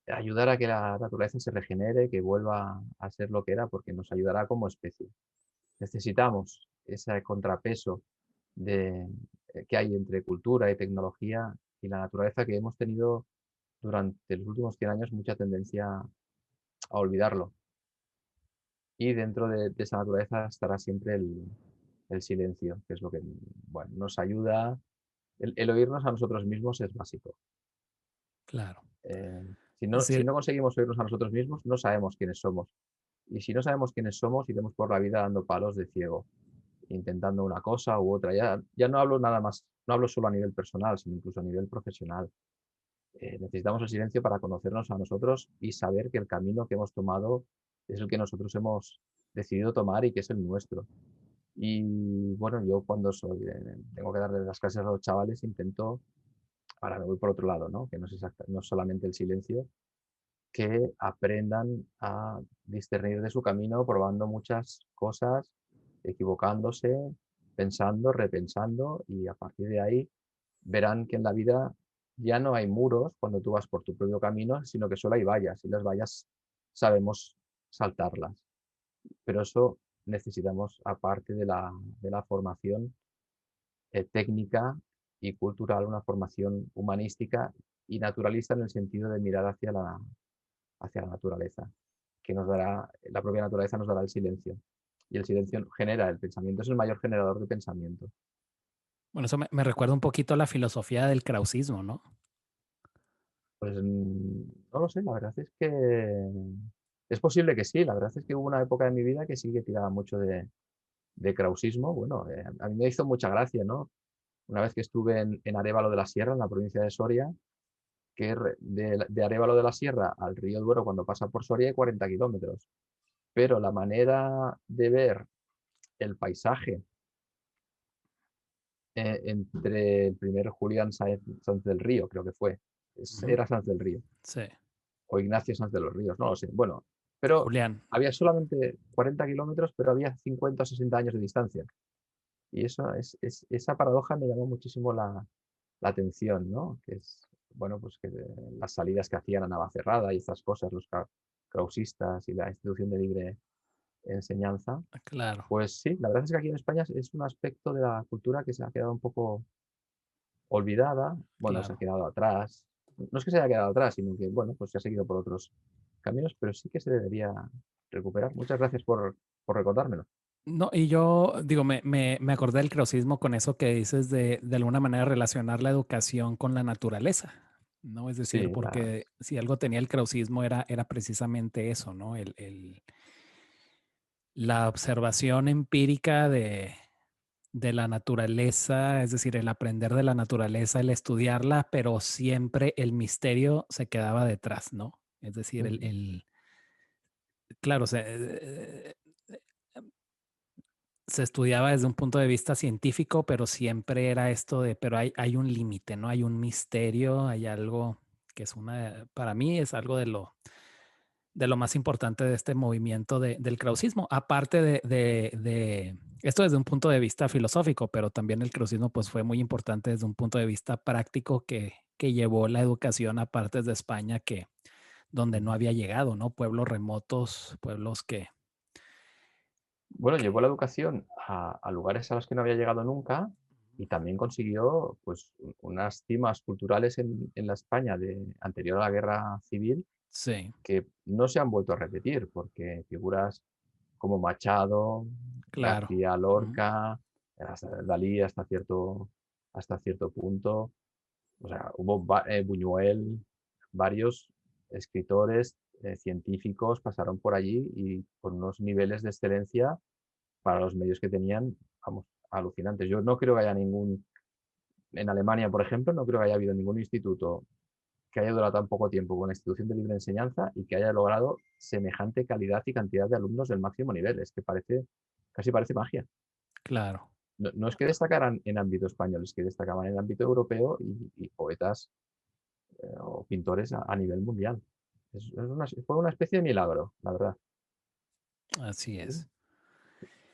ayudar a que la naturaleza se regenere, que vuelva a ser lo que era, porque nos ayudará como especie. Necesitamos ese contrapeso de, que hay entre cultura y tecnología y la naturaleza, que hemos tenido durante los últimos 100 años mucha tendencia a olvidarlo. Y dentro de esa naturaleza estará siempre el silencio, que es lo que, bueno, nos ayuda. El oírnos a nosotros mismos es básico. claro. Si Sí, no conseguimos oírnos a nosotros mismos, no sabemos quiénes somos. Y si no sabemos quiénes somos, iremos por la vida dando palos de ciego, intentando una cosa u otra. Ya no hablo nada más, no hablo solo a nivel personal, sino incluso a nivel profesional. Necesitamos el silencio para conocernos a nosotros y saber que el camino que hemos tomado es el que nosotros hemos decidido tomar y que es el nuestro. Y bueno, yo cuando tengo que darle las clases a los chavales, intento, ahora me voy por otro lado, ¿no? Que no es no es solamente el silencio, que aprendan a discernir de su camino, probando muchas cosas, equivocándose, pensando, repensando, y a partir de ahí verán que en la vida ya no hay muros cuando tú vas por tu propio camino, sino que solo hay vallas, y las vallas sabemos saltarlas. Pero eso necesitamos, aparte de la formación técnica y cultural, una formación humanística y naturalista en el sentido de mirar hacia la naturaleza, que nos dará, la propia naturaleza nos dará el silencio. Y el silencio genera el pensamiento, es el mayor generador de pensamiento. bueno, eso me recuerda un poquito a la filosofía del krausismo, ¿no? Pues no lo sé, la verdad es que es posible que sí, la verdad es que hubo una época de mi vida que sí que tiraba mucho de krausismo. Bueno, a mí me hizo mucha gracia, ¿no? Una vez que estuve en Arévalo de la Sierra, en la provincia de Soria, que de Arévalo de la Sierra al río Duero, cuando pasa por Soria, hay 40 kilómetros. Pero la manera de ver el paisaje entre el primer Julián Sanz del Río, creo que fue, Ujú. era Sanz del Río, Sí, o Ignacio Sanz de los Ríos, no lo sé. Bueno, pero Julián, había solamente 40 kilómetros, pero había 50 o 60 años de distancia. Y eso esa paradoja me llamó muchísimo la atención, ¿no? Que es, bueno, pues que las salidas que hacían a Navacerrada y estas cosas, los krausistas y la institución de libre enseñanza, claro, pues sí, la verdad es que aquí en España es un aspecto de la cultura que se ha quedado un poco olvidada, bueno, se ha claro. quedado atrás. No es que se haya quedado atrás, sino que, bueno, pues se ha seguido por otros caminos, pero sí que se debería recuperar. Muchas gracias por recordármelo. No, y yo digo, me acordé del krausismo con eso que dices de alguna manera relacionar la educación con la naturaleza, ¿no? Es decir, Sí, porque si algo tenía el krausismo era precisamente eso, ¿no? La observación empírica de la naturaleza, es decir, el aprender de la naturaleza, el estudiarla, pero siempre el misterio se quedaba detrás, ¿no? Es decir, ujú, claro, se estudiaba desde un punto de vista científico, pero siempre era esto de, pero hay un límite, ¿no? Hay un misterio, hay algo que es para mí es algo de lo más importante de este movimiento del krausismo, aparte de esto desde un punto de vista filosófico, pero también el krausismo pues fue muy importante desde un punto de vista práctico que llevó la educación a partes de España que donde no había llegado, ¿no? Pueblos remotos, pueblos Bueno, llevó la educación a lugares a los que no había llegado nunca y también consiguió pues, unas cimas culturales en la España anterior a la guerra civil sí, que no se han vuelto a repetir, porque figuras como Machado, claro. García Ujú. Lorca, Dalí hasta cierto punto, o sea, hubo Buñuel, varios escritores, científicos pasaron por allí y con unos niveles de excelencia para los medios que tenían, vamos, alucinantes. Yo no creo que haya en Alemania, por ejemplo, no creo que haya habido ningún instituto que haya durado tan poco tiempo con la institución de libre enseñanza y que haya logrado semejante calidad y cantidad de alumnos del máximo nivel. Es que casi parece magia. Claro, No, no es que destacaran en ámbito español, es que destacaban en el ámbito europeo y poetas o pintores a nivel mundial. Fue una especie de milagro, la verdad. así es.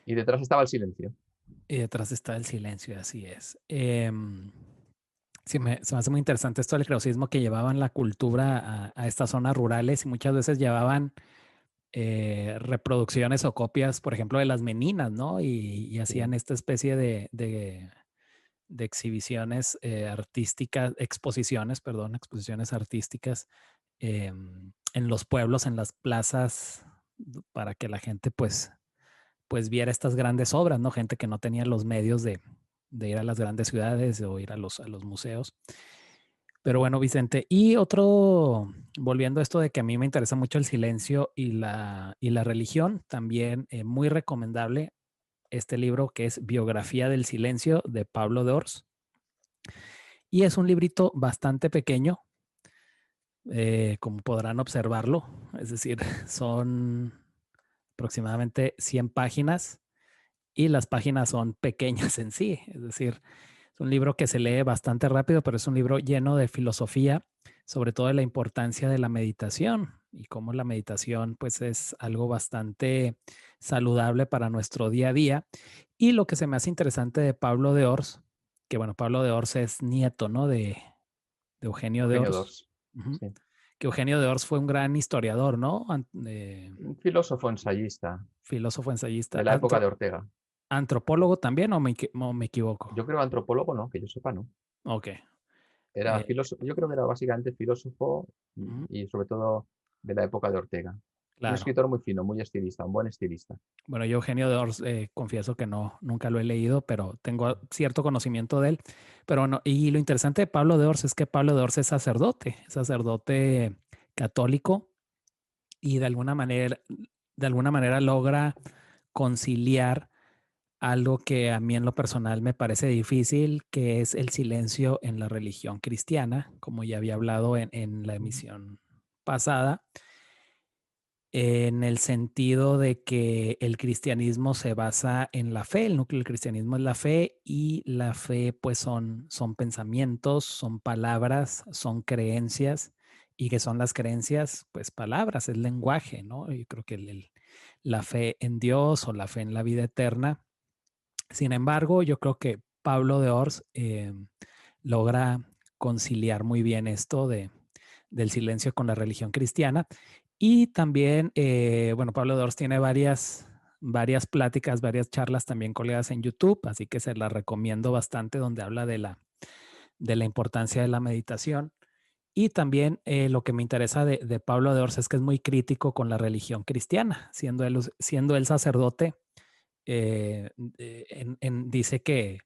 Y detrás estaba el silencio. Y detrás está el silencio, así es. Sí, se me hace muy interesante esto del krausismo que llevaban la cultura a estas zonas rurales y muchas veces llevaban reproducciones o copias, por ejemplo, de las meninas, ¿no? Y hacían Sí. esta especie de exhibiciones artísticas, exposiciones, perdón, exposiciones artísticas en los pueblos, en las plazas, para que la gente pues viera estas grandes obras, ¿no? Gente que no tenía los medios de ir a las grandes ciudades o ir a los museos. Pero bueno, Vicente, y otro, volviendo a esto de que a mí me interesa mucho el silencio y la religión, también muy recomendable este libro que es Biografía del Silencio de Pablo de Ors. Y es un librito bastante pequeño, como podrán observarlo, es decir, son aproximadamente 100 páginas y las páginas son pequeñas en sí, es decir, es un libro que se lee bastante rápido, pero es un libro lleno de filosofía, sobre todo de la importancia de la meditación y cómo la meditación pues es algo bastante saludable para nuestro día a día. Y lo que se me hace interesante de Pablo de Ors, que bueno, Pablo de Ors es nieto, ¿no? De Eugenio de Eugenio Ors. Dors. Ujú. Sí. Que Eugenio de Ors fue un gran historiador, ¿no? Un filósofo ensayista Filósofo, de ensayista, la época de Ortega. antropólogo también, o me equivoco. Yo creo antropólogo, no, que yo sepa, no. Ok. Era Eh, filósofo, yo creo que era básicamente filósofo ujú, y sobre todo de la época de Ortega. Un claro. escritor muy fino, muy estilista, un buen estilista. Bueno, yo Eugenio de Ors, confieso que no, nunca lo he leído, pero tengo cierto conocimiento de él. Pero no, y lo interesante de Pablo de Ors es que Pablo de Ors es sacerdote católico y de alguna manera logra conciliar algo que a mí en lo personal me parece difícil, que es el silencio en la religión cristiana, como ya había hablado en la emisión pasada, en el sentido de que el cristianismo se basa en la fe, el núcleo del cristianismo es la fe y la fe pues son pensamientos, son palabras, son creencias y que son las creencias pues palabras, es lenguaje, ¿no? Yo creo que la fe en Dios o la fe en la vida eterna. Sin embargo, yo creo que Pablo de Ors logra conciliar muy bien esto del silencio con la religión cristiana. Y también, bueno, Pablo de Ors tiene varias pláticas, varias charlas también colgadas en YouTube, así que se las recomiendo bastante donde habla de la importancia de la meditación. Y también lo que me interesa de Pablo de Ors es que es muy crítico con la religión cristiana, siendo él sacerdote dice que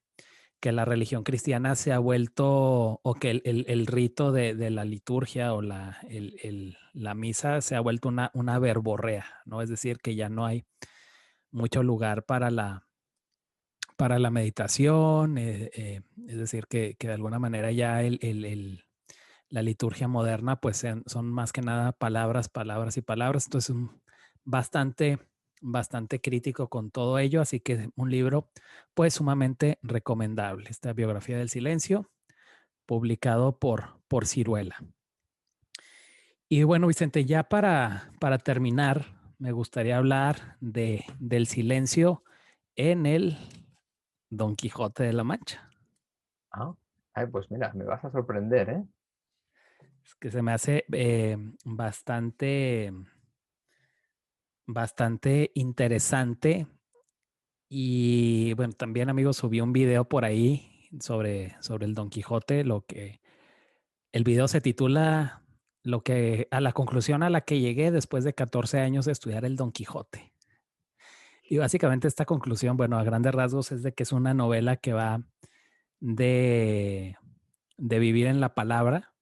la religión cristiana se ha vuelto, o que el rito de la liturgia o la misa se ha vuelto una verborrea, ¿no? Es decir, que ya no hay mucho lugar para la meditación, es decir, que de alguna manera ya la liturgia moderna, pues son más que nada palabras, palabras y palabras. Entonces, bastante, bastante crítico con todo ello. Así que un libro, pues sumamente recomendable. Esta biografía del silencio, publicado por Ciruela. Y bueno, Vicente, ya para terminar, me gustaría hablar del silencio en el Don Quijote de la Mancha. Ah, ay, pues mira, me vas a sorprender, ¿eh? Es que se me hace bastante interesante. Y bueno, también, amigos, subí un video por ahí sobre el Don Quijote. El video se titula a la conclusión a la que llegué después de 14 años de estudiar el Don Quijote. Y básicamente esta conclusión, bueno, a grandes rasgos es de que es una novela que va de, de vivir en la palabra,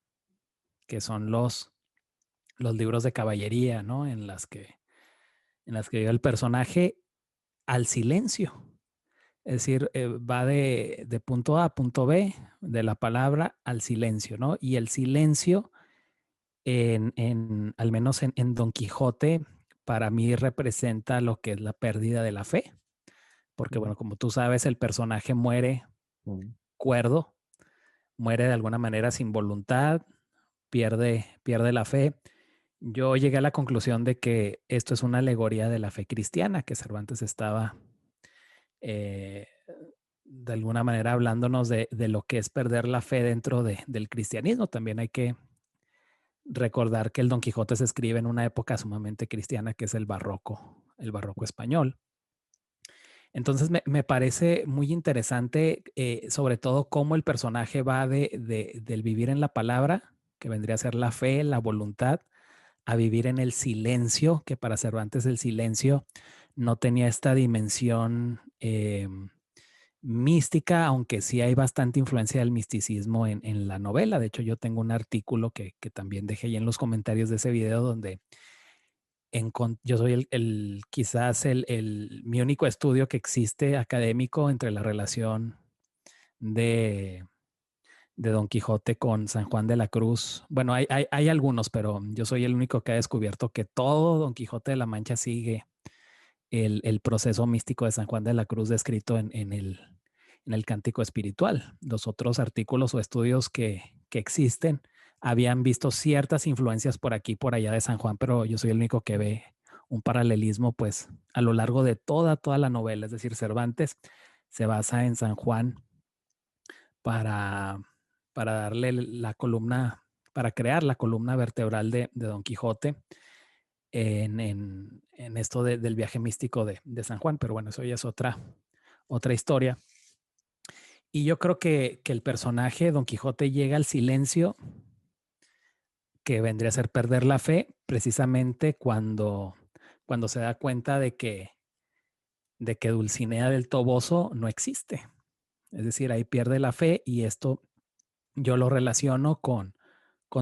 que son los libros de caballería, ¿no? En las que vive el personaje, al silencio. Es decir, va de punto A a punto B, de la palabra al silencio, ¿no? Y el silencio, al menos en Don Quijote, para mí representa lo que es la pérdida de la fe. Porque, Mm, bueno, como tú sabes, el personaje muere mm, cuerdo, muere de alguna manera sin voluntad, pierde la fe. Yo llegué a la conclusión de que esto es una alegoría de la fe cristiana, que Cervantes estaba eh, de alguna manera hablándonos de lo que es perder la fe dentro del cristianismo. También hay que recordar que el Don Quijote se escribe en una época sumamente cristiana, que es el barroco español. Entonces me parece muy interesante, sobre todo cómo el personaje va del vivir en la palabra, que vendría a ser la fe, la voluntad, a vivir en el silencio, que para Cervantes el silencio no tenía esta dimensión mística, aunque sí hay bastante influencia del misticismo en la novela. De hecho, yo tengo un artículo que también dejé ahí en los comentarios de ese video donde yo soy quizás mi único estudio que existe académico entre la relación de, de Don Quijote con San Juan de la Cruz. Bueno, hay algunos, pero yo soy el único que ha descubierto que todo Don Quijote de la Mancha sigue el proceso místico de San Juan de la Cruz descrito en el Cántico Espiritual. Los otros artículos o estudios que existen habían visto ciertas influencias por aquí y por allá de San Juan, pero yo soy el único que ve un paralelismo pues a lo largo de toda la novela. Es decir, Cervantes se basa en San Juan para, para darle la columna, para crear la columna vertebral de Don Quijote en esto del viaje místico de San Juan, pero bueno, eso ya es otra historia. Y yo creo que el personaje, Don Quijote, llega al silencio, que vendría a ser perder la fe, precisamente cuando se da cuenta de que Dulcinea del Toboso no existe. Es decir, ahí pierde la fe y esto yo lo relaciono con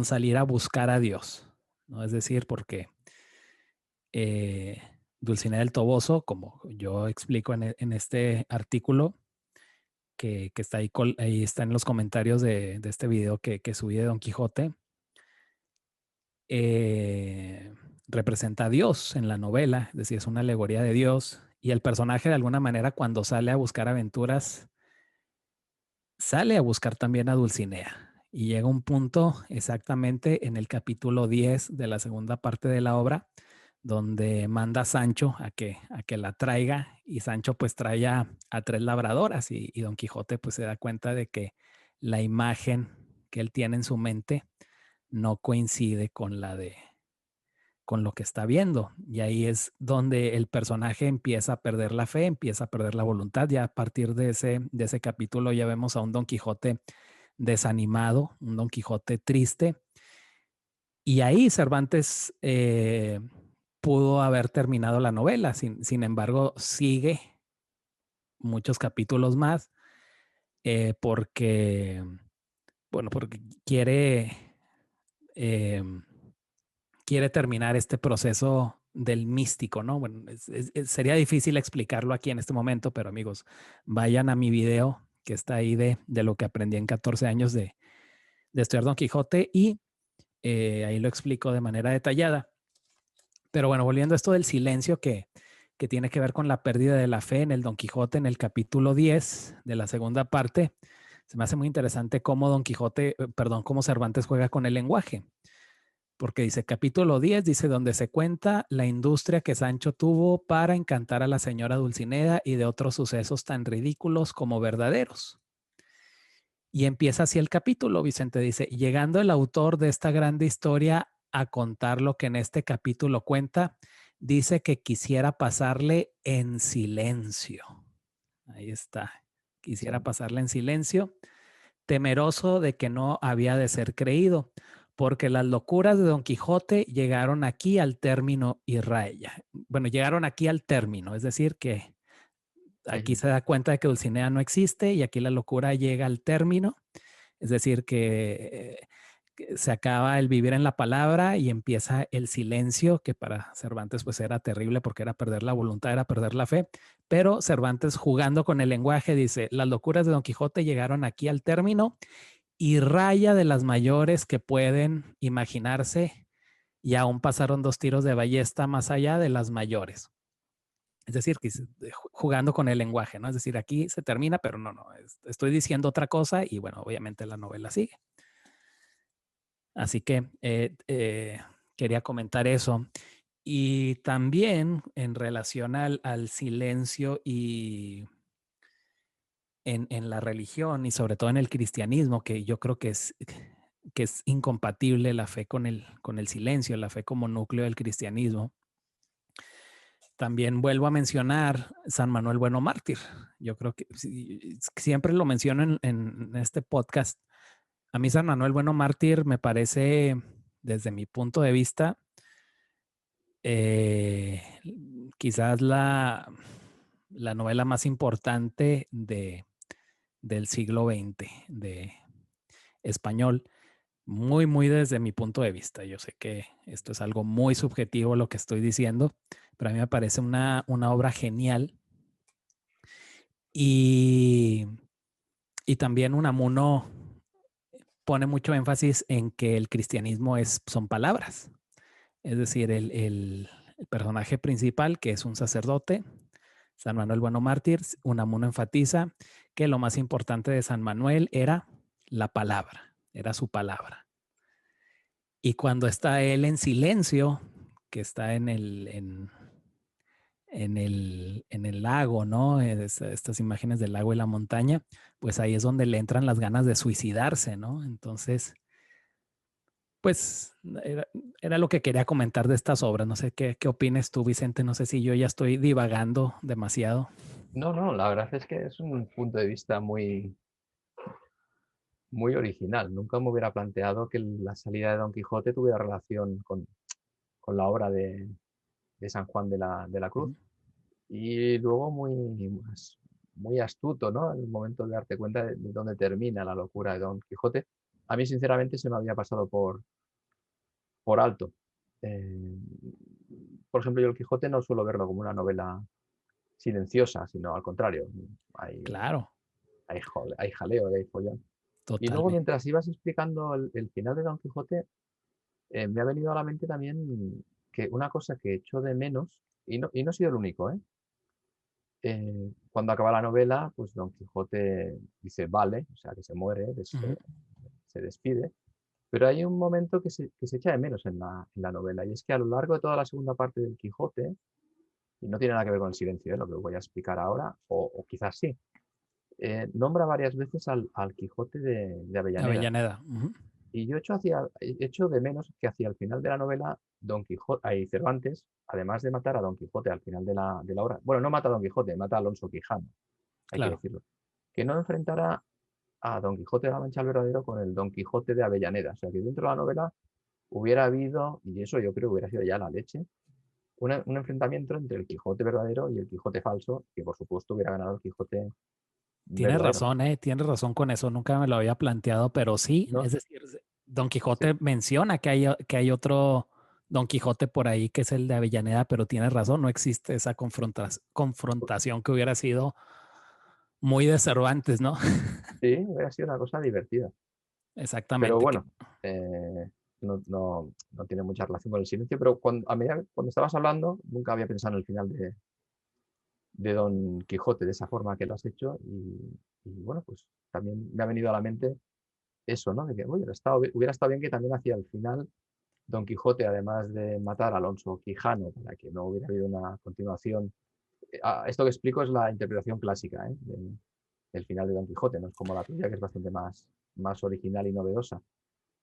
salir a buscar a Dios, ¿no? Es decir, porque eh, Dulcinea del Toboso, como yo explico en este artículo, que está ahí está en los comentarios de este video que subí de Don Quijote, eh, representa a Dios en la novela, es decir, es una alegoría de Dios. Y el personaje, de alguna manera, cuando sale a buscar aventuras, sale a buscar también a Dulcinea. Y llega un punto exactamente en el capítulo 10 de la segunda parte de la obra, donde manda a Sancho a que la traiga, y Sancho pues trae a tres labradoras, y Don Quijote pues se da cuenta de que la imagen que él tiene en su mente no coincide con lo que está viendo. Y ahí es donde el personaje empieza a perder la fe, empieza a perder la voluntad. Ya a partir de ese capítulo ya vemos a un Don Quijote desanimado, un Don Quijote triste. Y ahí Cervantes pudo haber terminado la novela. Sin embargo, sigue muchos capítulos más, porque, bueno, porque eh, quiere terminar este proceso del místico, ¿no? Bueno, sería difícil explicarlo aquí en este momento, pero amigos, vayan a mi video que está ahí de lo que aprendí en 14 años de estudiar Don Quijote, y ahí lo explico de manera detallada. Pero bueno, volviendo a esto del silencio que tiene que ver con la pérdida de la fe en el Don Quijote, en el capítulo 10 de la segunda parte, se me hace muy interesante cómo Don Quijote, perdón, cómo Cervantes juega con el lenguaje. porque dice capítulo 10, dice donde se cuenta la industria que Sancho tuvo para encantar a la señora Dulcinea y de otros sucesos tan ridículos como verdaderos. Y empieza así el capítulo, Vicente dice, llegando el autor de esta grande historia a contar lo que en este capítulo cuenta, dice que quisiera pasarle en silencio. Ahí está, quisiera Sí. pasarle en silencio, temeroso de que no había de ser creído, porque las locuras de Don Quijote llegaron aquí al término y raya. Bueno, llegaron aquí al término, es decir, que aquí Ujú. se da cuenta de que Dulcinea no existe y aquí la locura llega al término, es decir, que se acaba el vivir en la palabra y empieza el silencio, que para Cervantes pues era terrible porque era perder la voluntad, era perder la fe, pero Cervantes jugando con el lenguaje dice, las locuras de Don Quijote llegaron aquí al término y raya de las mayores que pueden imaginarse y aún pasaron 2 tiros de ballesta más allá de las mayores. Es decir, que jugando con el lenguaje, ¿no? Es decir, aquí se termina, pero no, estoy diciendo otra cosa y bueno, obviamente la novela sigue. Así que quería comentar eso. Y también en relación al silencio y en la religión y sobre todo en el cristianismo, que yo creo que es incompatible la fe con el silencio, la fe como núcleo del cristianismo. También vuelvo a mencionar San Manuel Bueno Mártir. Yo creo que siempre lo menciono en este podcast. A mí San Manuel Bueno Mártir me parece, desde mi punto de vista, eh, quizás la novela más importante del siglo XX, de español, muy, muy desde mi punto de vista. Yo sé que esto es algo muy subjetivo lo que estoy diciendo, pero a mí me parece una obra genial y, y también Unamuno pone mucho énfasis en que el cristianismo son palabras. Es decir, el personaje principal, que es un sacerdote, San Manuel Bueno Mártir, Unamuno enfatiza que lo más importante de San Manuel era la palabra, era su palabra. Y cuando está él en silencio, que está en el lago, ¿no? Estas imágenes del lago y la montaña, pues ahí es donde le entran las ganas de suicidarse, ¿no? Entonces, pues era lo que quería comentar de estas obras. No sé qué opines tú, Vicente. No sé si yo ya estoy divagando demasiado. No, no, la verdad es que es un punto de vista muy, muy original. Nunca me hubiera planteado que la salida de Don Quijote tuviera relación con la obra de San Juan de la Cruz. Ujú. Y luego muy astuto, ¿no? En el momento de darte cuenta de dónde termina la locura de Don Quijote. A mí, sinceramente, se me había pasado por alto. Eh, por ejemplo, yo el Quijote no suelo verlo como una novela silenciosa, sino al contrario. Hay, Claro, hay jaleo, hay follón. Y luego, totalmente. mientras ibas explicando el final de Don Quijote, me ha venido a la mente también que una cosa que echo de menos, y no he sido el único, ¿eh? Cuando acaba la novela, pues Don Quijote dice vale, o sea, que se muere, Ujú. se despide, pero hay un momento que se echa de menos en la novela, y es que a lo largo de toda la segunda parte del Quijote, y no tiene nada que ver con el silencio, lo que voy a explicar ahora, o quizás sí, nombra varias veces al Quijote de Avellaneda. Avellaneda. Ujú. Y yo echo de menos que hacia el final de la novela, Don Quijote, ahí Cervantes, además de matar a Don Quijote al final de la obra, bueno, no mata a Don Quijote, mata a Alonso Quijano, hay que Claro. decirlo, que no enfrentara a Don Quijote de la Mancha el verdadero con el Don Quijote de Avellaneda. O sea, que dentro de la novela hubiera habido, y eso yo creo que hubiera sido ya la leche, un enfrentamiento entre el Quijote verdadero y el Quijote falso, que por supuesto hubiera ganado el Quijote Tienes verdadero. razón, tienes razón con eso. Nunca me lo había planteado, pero sí, No, es decir, Don sí, Quijote menciona que hay otro Don Quijote por ahí que es el de Avellaneda, pero tienes razón, no existe esa confrontación que hubiera sido muy de Cervantes, ¿no? sí, hubiera sido una cosa divertida. Pero Exactamente. bueno, no tiene mucha relación con el silencio, pero cuando estabas hablando, nunca había pensado en el final de Don Quijote de esa forma que lo has hecho y bueno, pues también me ha venido a la mente eso, ¿no? De que, oye, hubiera estado bien que también hacia el final Don Quijote, además de matar a Alonso Quijano, para que no hubiera habido una continuación, esto que explico es la interpretación clásica, del final de Don Quijote, no es como la tuya, que es bastante más original y novedosa.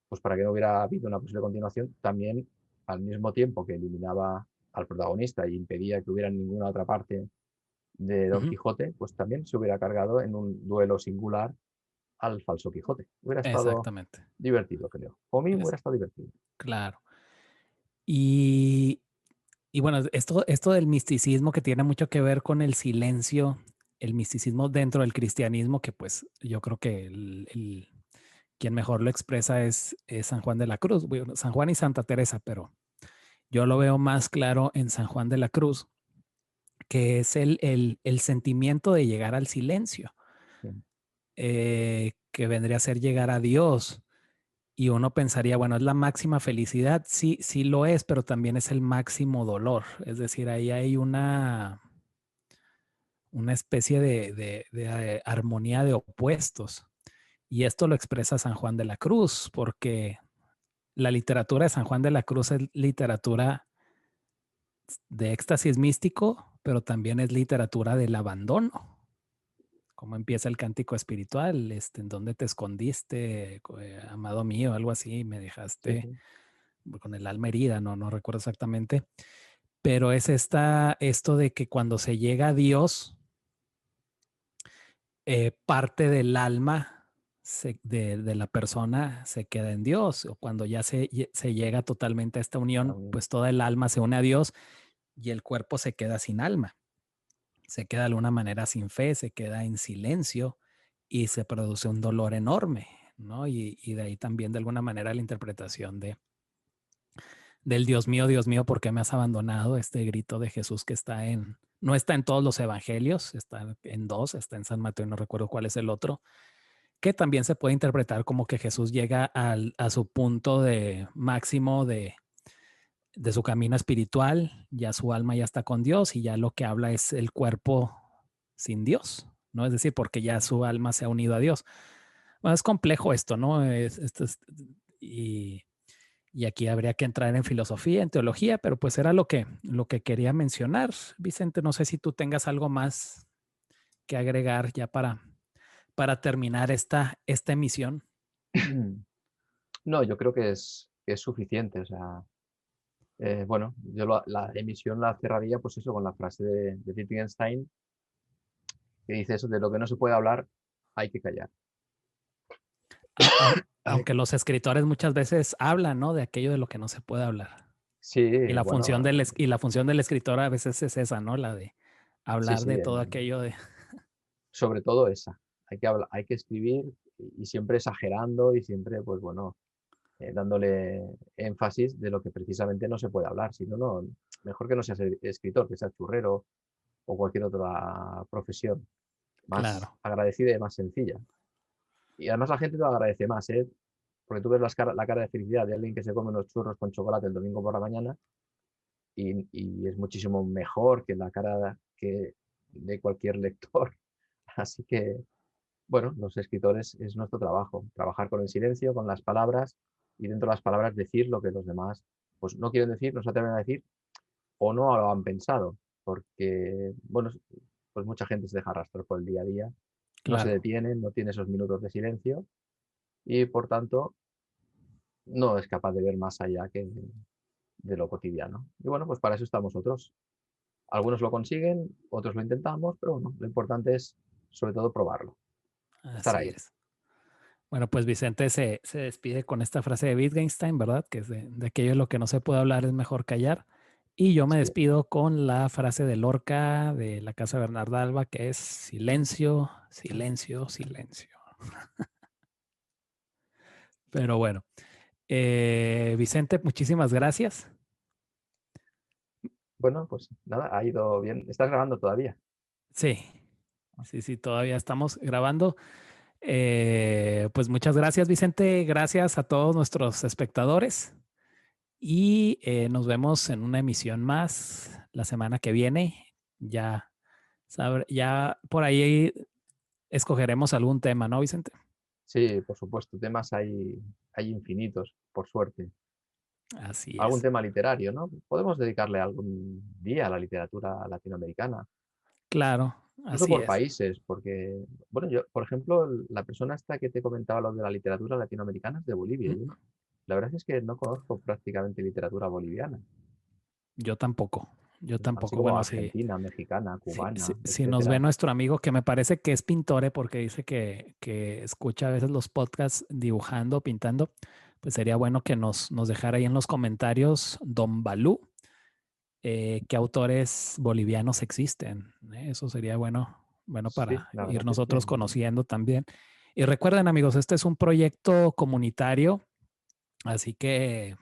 Pues para que no hubiera habido una posible continuación, también al mismo tiempo que eliminaba al protagonista y impedía que hubiera ninguna otra parte de Don Ujú. Quijote, pues también se hubiera cargado en un duelo singular al falso Quijote. Hubiera estado Exactamente. divertido, creo. O mí Es hubiera estado divertido. claro. Y, y bueno, esto del misticismo que tiene mucho que ver con el silencio, el misticismo dentro del cristianismo, que pues yo creo que quien mejor lo expresa es San Juan de la Cruz, bueno, San Juan y Santa Teresa, pero yo lo veo más claro en San Juan de la Cruz, que es el sentimiento de llegar al silencio, Sí, que vendría a ser llegar a Dios. Y uno pensaría, bueno, es la máxima felicidad. Sí, sí lo es, pero también es el máximo dolor. Es decir, ahí hay una especie de armonía de opuestos. Y esto lo expresa San Juan de la Cruz, porque la literatura de San Juan de la Cruz es literatura de éxtasis místico, pero también es literatura del abandono. Cómo empieza el cántico espiritual, en dónde te escondiste, amado mío, algo así, me sí, dejaste sí. con el alma herida, no recuerdo exactamente, pero es esto de que cuando se llega a Dios, parte del alma de la persona se queda en Dios, o cuando ya se llega totalmente a esta unión, También. pues toda el alma se une a Dios y el cuerpo se queda sin alma, se queda de alguna manera sin fe, se queda en silencio y se produce un dolor enorme, ¿no? Y de ahí también de alguna manera la interpretación del Dios mío, ¿por qué me has abandonado? Este grito de Jesús que no está en todos los evangelios, está en dos, está en San Mateo, no recuerdo cuál es el otro, que también se puede interpretar como que Jesús llega a su punto de máximo de su camino espiritual, ya su alma ya está con Dios y ya lo que habla es el cuerpo sin Dios, ¿no? Es decir, porque ya su alma se ha unido a Dios. Bueno, es complejo esto, ¿no? Y y aquí habría que entrar en filosofía, en teología, pero pues era lo que quería mencionar. Vicente, no sé si tú tengas algo más que agregar ya para terminar esta emisión. No, yo creo que es suficiente. O sea, bueno, yo la emisión la cerraría, pues eso, con la frase de Wittgenstein, que dice eso, de lo que no se puede hablar, hay que callar. Aunque los escritores muchas veces hablan, ¿no? De aquello de lo que no se puede hablar. Y Sí, la función bueno, y la función del escritor a veces es esa, ¿no? La de sí, hablar sí, de todo aquello de... sobre todo esa. Hay que hablar, hay que escribir y siempre exagerando y siempre, pues bueno, dándole énfasis de lo que precisamente no se puede hablar. Si no, no, mejor que no seas escritor, que seas churrero o cualquier otra profesión más Claro, agradecida y más sencilla. Y además la gente te lo agradece más, ¿eh? Porque tú ves la cara de felicidad de alguien que se come unos churros con chocolate el domingo por la mañana y es muchísimo mejor que la cara de cualquier lector. Así que, bueno, los escritores es nuestro trabajo, trabajar con el silencio, con las palabras y dentro de las palabras decir lo que los demás pues no quieren decir, no se atreven a decir o no lo han pensado, porque, bueno, pues mucha gente se deja arrastrar por el día a día, no se claro. detiene, no tiene esos minutos de silencio y por tanto no es capaz de ver más allá que de lo cotidiano. Y bueno, pues para eso estamos nosotros. Algunos lo consiguen, otros lo intentamos, pero bueno, lo importante es sobre todo probarlo, estar Así ahí. es. Bueno, pues Vicente se despide con esta frase de Wittgenstein, ¿verdad? Que es de aquello de lo que no se puede hablar es mejor callar. Y yo me Sí, despido con la frase de Lorca de la Casa Bernarda Alba, que es silencio, silencio, silencio. Pero bueno, Vicente, muchísimas gracias. bueno, pues nada, ha ido bien. ¿Estás grabando todavía? Sí, sí, sí, todavía estamos grabando. Pues muchas gracias, Vicente. Gracias a todos nuestros espectadores. Y nos vemos en una emisión más la semana que viene. Ya por ahí escogeremos algún tema, ¿no, Vicente? Sí, por supuesto, temas hay infinitos, por suerte. Así algún es. tema literario, ¿no? Podemos dedicarle algún día a la literatura latinoamericana, Claro, incluso así por es. países, porque, bueno, yo, por ejemplo, la persona esta que te comentaba lo de la literatura latinoamericana es de Bolivia. Mm, La verdad es que no conozco prácticamente literatura boliviana, Yo tampoco. Yo ¿no? Así tampoco. como Bueno, sí. argentina, mexicana, cubana, Si nos ve etcétera. nuestro amigo, que me parece que es pintor, porque dice que escucha a veces los podcasts dibujando, pintando, pues sería bueno que nos dejara ahí en los comentarios, Don Balú, qué autores bolivianos existen. Eso sería bueno Sí, para la ir verdad es que nosotros conociendo también. Y recuerden, amigos, este es un proyecto comunitario, así que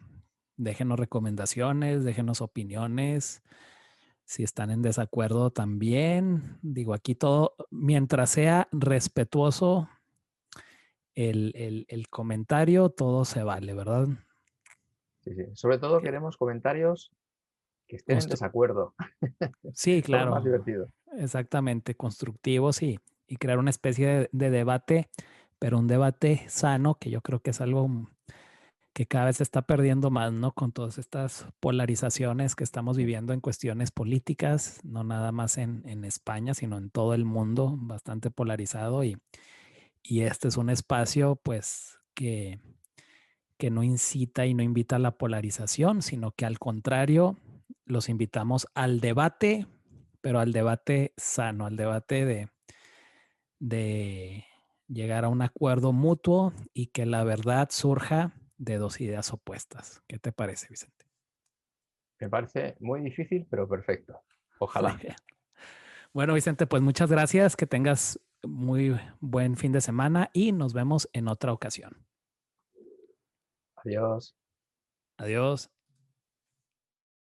déjenos recomendaciones, déjenos opiniones. Si están en desacuerdo también, digo, aquí todo, mientras sea respetuoso el comentario, todo se vale, ¿verdad? sí, sí. Sobre todo Que queremos comentarios que estén en constru- desacuerdo. sí, Son lo más claro, divertido. exactamente, constructivos y crear una especie de debate, pero un debate sano, que yo creo que es algo que cada vez se está perdiendo más, ¿no? Con todas estas polarizaciones que estamos Sí. viviendo en cuestiones políticas, no nada más en España, sino en todo el mundo, bastante polarizado y este es un espacio, pues, que no incita y no invita a la polarización, sino que al contrario, los invitamos al debate, pero al debate sano, al debate de llegar a un acuerdo mutuo y que la verdad surja de dos ideas opuestas. ¿Qué te parece, Vicente? Me parece muy difícil, pero perfecto. Muy Ojalá. bien. Bueno, Vicente, pues muchas gracias, que tengas muy buen fin de semana y nos vemos en otra ocasión. Adiós. Adiós.